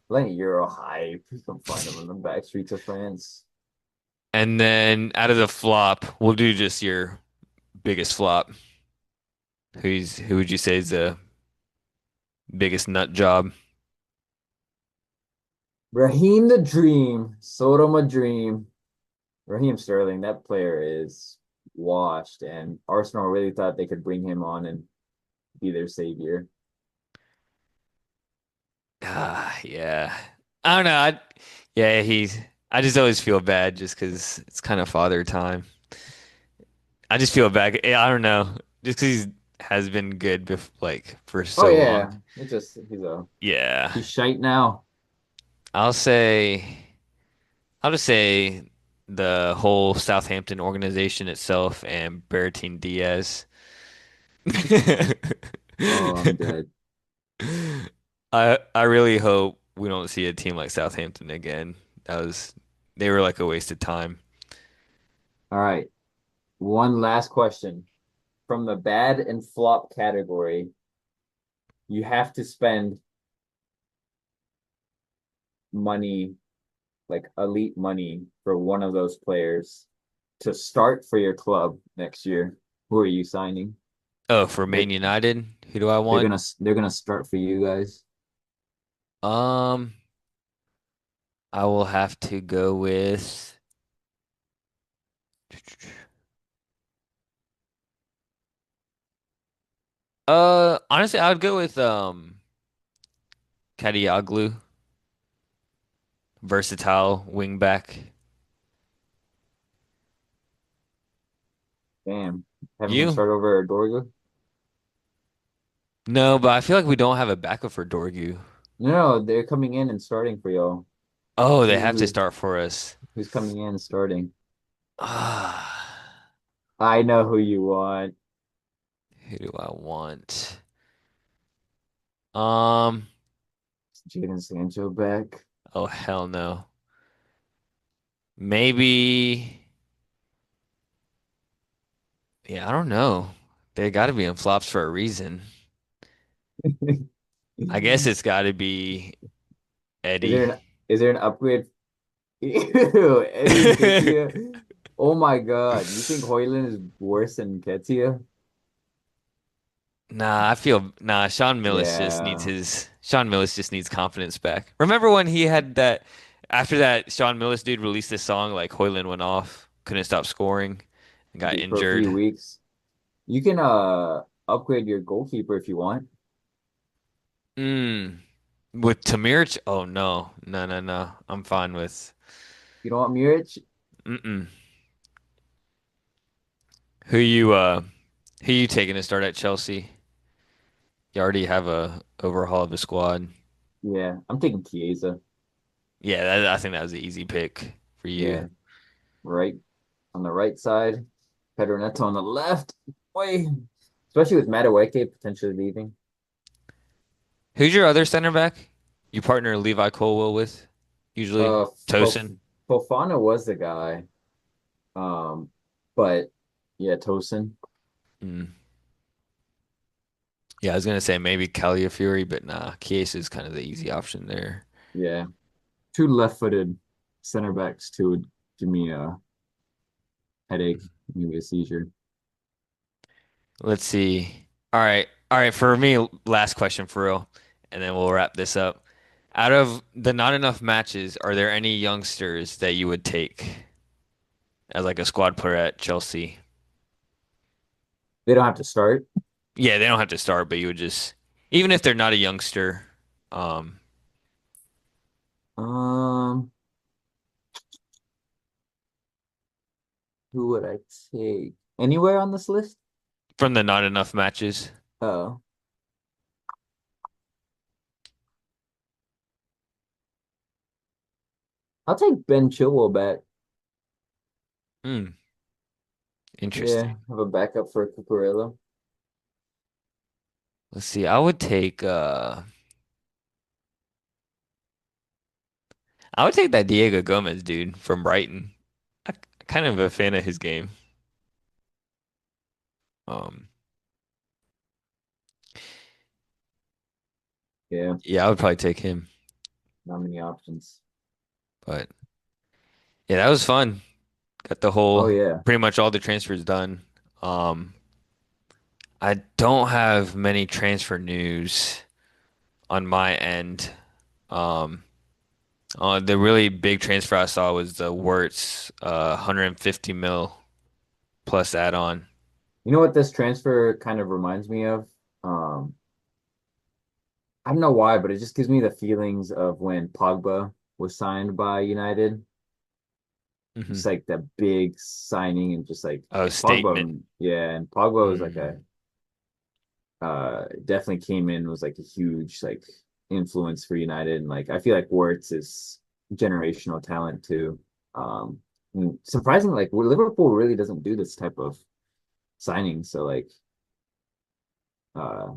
Lenny Euro hype. You can find him in the back streets of France. And then out of the flop, we'll do just your biggest flop. Who would you say is the biggest nut job? Raheem the Dream. Soto my dream. Raheem Sterling, that player is washed, and Arsenal really thought they could bring him on and be their savior. Ah, yeah. I don't know. Yeah, I just always feel bad just because it's kind of father time. I just feel bad. I don't know. Just because he has been good like for Oh so long. yeah, it's just Yeah. he's shite now. I'll say I'll just say the whole Southampton organization itself and Bertin Diaz. Oh, I'm dead. I really hope we don't see a team like Southampton again. That was they were like a waste of time. All right, one last question. From the bad and flop category, you have to spend money, like elite money, for one of those players to start for your club next year. Who are you signing? Oh, for They're Man United, who do I they're want? gonna they're gonna start for you guys. Um, I will have to go with honestly, I would go with Kadioglu, versatile wingback. Damn, having him You? start over Dorgu. No, but I feel like we don't have a backup for Dorgu. No, they're coming in and starting for y'all. Oh, they have to Who start for us. who's coming in and starting? Ah, I know who you want. who do I want? Um, Jadon Sancho back. oh hell no. Maybe, yeah, I don't know. They got to be in flops for a reason. I guess it's got to be Is there Eddie. an upgrade? Ew, Eddie Nketiah. Oh my God. You think Hoyland is worse than Nketiah? Yeah. Sean Millis just needs confidence back. Remember when he had that after that Sean Millis dude released this song like Hoyland went off, couldn't stop scoring, and got For a few injured. weeks. You can upgrade your goalkeeper if you want. Mm. With Tamirich? Oh no. No, no, no. I'm fine with You don't want Muric? mm-mm. Who you uh who you taking to start at Chelsea? You already have a overhaul of the squad. Yeah, I'm taking Chiesa. Yeah, I think that was an easy pick for you. Yeah, right on the right side. Pedro Neto on the left. Boy, especially with Madueke potentially leaving. Who's your other center back? You partner Levi Colwill with usually Uh, Tosin. Fofana was the guy. Um, but yeah, Tosin. Mm. Yeah, I was gonna say maybe Caliafury, but nah, Chiesa is kind of the easy option there. Yeah, two left-footed center backs too would give me a headache, maybe a seizure. Let's see. All right. For me, last question for real, and then we'll wrap this up. Out of the not enough matches, are there any youngsters that you would take as like a squad player at Chelsea? They don't have to start. Yeah, they don't have to start, but you would just, even if they're not a youngster, um, Um, who would I take? Anywhere on this list? from the not enough matches. Oh, I'll take Ben Chilwell back. Hmm, Yeah, interesting. have a backup for Cucurella. Let's see. I would take that Diego Gomez dude from Brighton. I kind of a fan of his game. Um, Yeah, yeah, I would probably take him. not many options. But yeah, that was fun. Got the Oh whole, yeah. pretty much all the transfers done. Um, I don't have many transfer news on my end. Um, the really big transfer I saw was the Wirtz, 150 mil plus add-on. You know what this transfer kind of reminds me of? Um, I don't know why, but it just gives me the feelings of when Pogba was signed by United. Hmm. Just like that big signing and just like Oh, statement. Pogba, yeah, and Pogba was like a Mm. definitely came in was like a huge like influence for United and like I feel like Wirtz is generational talent too. And surprisingly, like Liverpool really doesn't do this type of signing, so like uh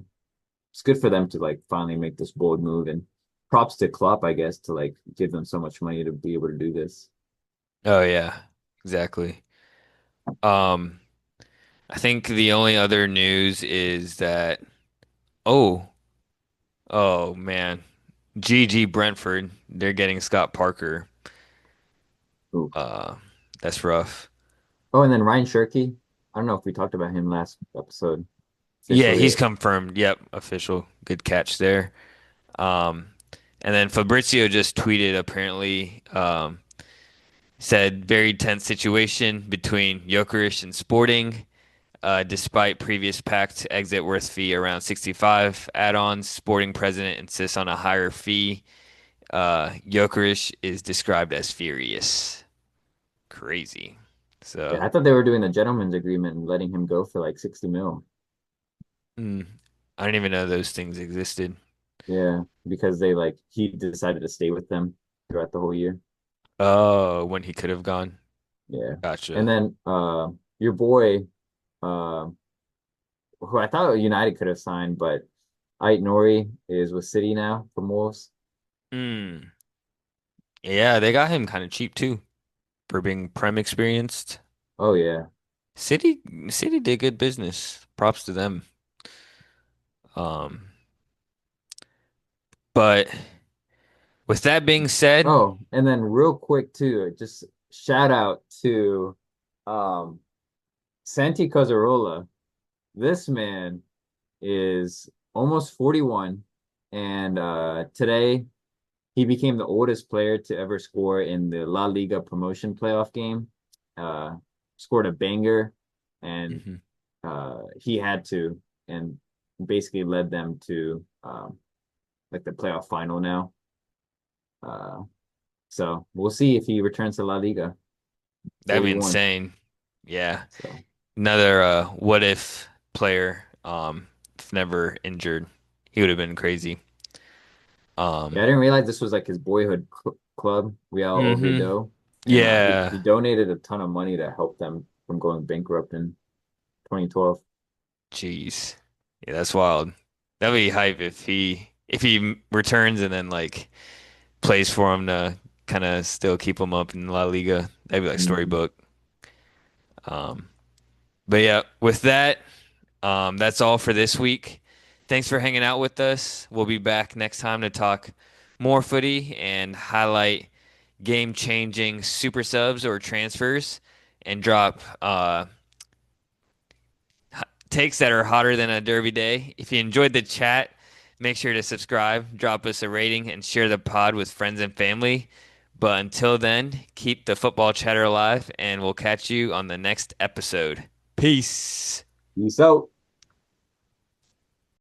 it's good for them to like finally make this bold move and props to Klopp, I guess, to like give them so much money to be able to do this. Oh yeah, exactly. Um, I think the only other news is that oh, oh man, GG Brentford, they're getting Scott Parker. Ooh. Uh, that's rough. Oh, and then Ryan Shirky. I don't know if we talked about him last episode Yeah, officially. he's confirmed. Yep, official. Good catch there. Um, and then Fabrizio just tweeted apparently said very tense situation between Gyökeres and Sporting. Despite previous pact exit worth fee around 65 add-ons, Sporting president insists on a higher fee. Gyökeres is described as furious. Crazy. Yeah, So, I thought they were doing the gentleman's agreement and letting him go for like 60 mil. mm, I didn't even know those things existed. Yeah, because they like he decided to stay with them throughout the whole year. Oh, when he could have gone. Yeah. And Gotcha. then your boy uh who I thought United could have signed, but Ait Nori is with City now from Wolves. Hmm. Yeah, they got him kind of cheap too for being prem experienced. Oh yeah. City City did good business. Props to them. Um, but with that being said, Oh, and then real quick too, just shout out to um Santi Cazorla. This man is almost 41 and today he became the oldest player to ever score in the La Liga promotion playoff game. Uh, Scored a banger, and mhm, he had to, and basically led them to like the playoff final now. Uh, so we'll see if he returns to La Liga. that'd be 41. insane. Yeah. So Another what if player, if never injured, he would have been crazy. Yeah, Um, I didn't realize this was like his boyhood club, Real hmm Oviedo, and he Yeah. donated a ton of money to help them from going bankrupt in 2012. Jeez. Yeah, that's wild. That'd be hype if he returns and then like plays for him to kind of still keep him up in La Liga. That'd be like Mhm. storybook. Um, but yeah, with that, that's all for this week. Thanks for hanging out with us. We'll be back next time to talk more footy and highlight game-changing super subs or transfers and drop takes that are hotter than a derby day. If you enjoyed the chat, make sure to subscribe, drop us a rating, and share the pod with friends and family. But until then, keep the football chatter alive, and we'll catch you on the next episode. Peace. Peace out.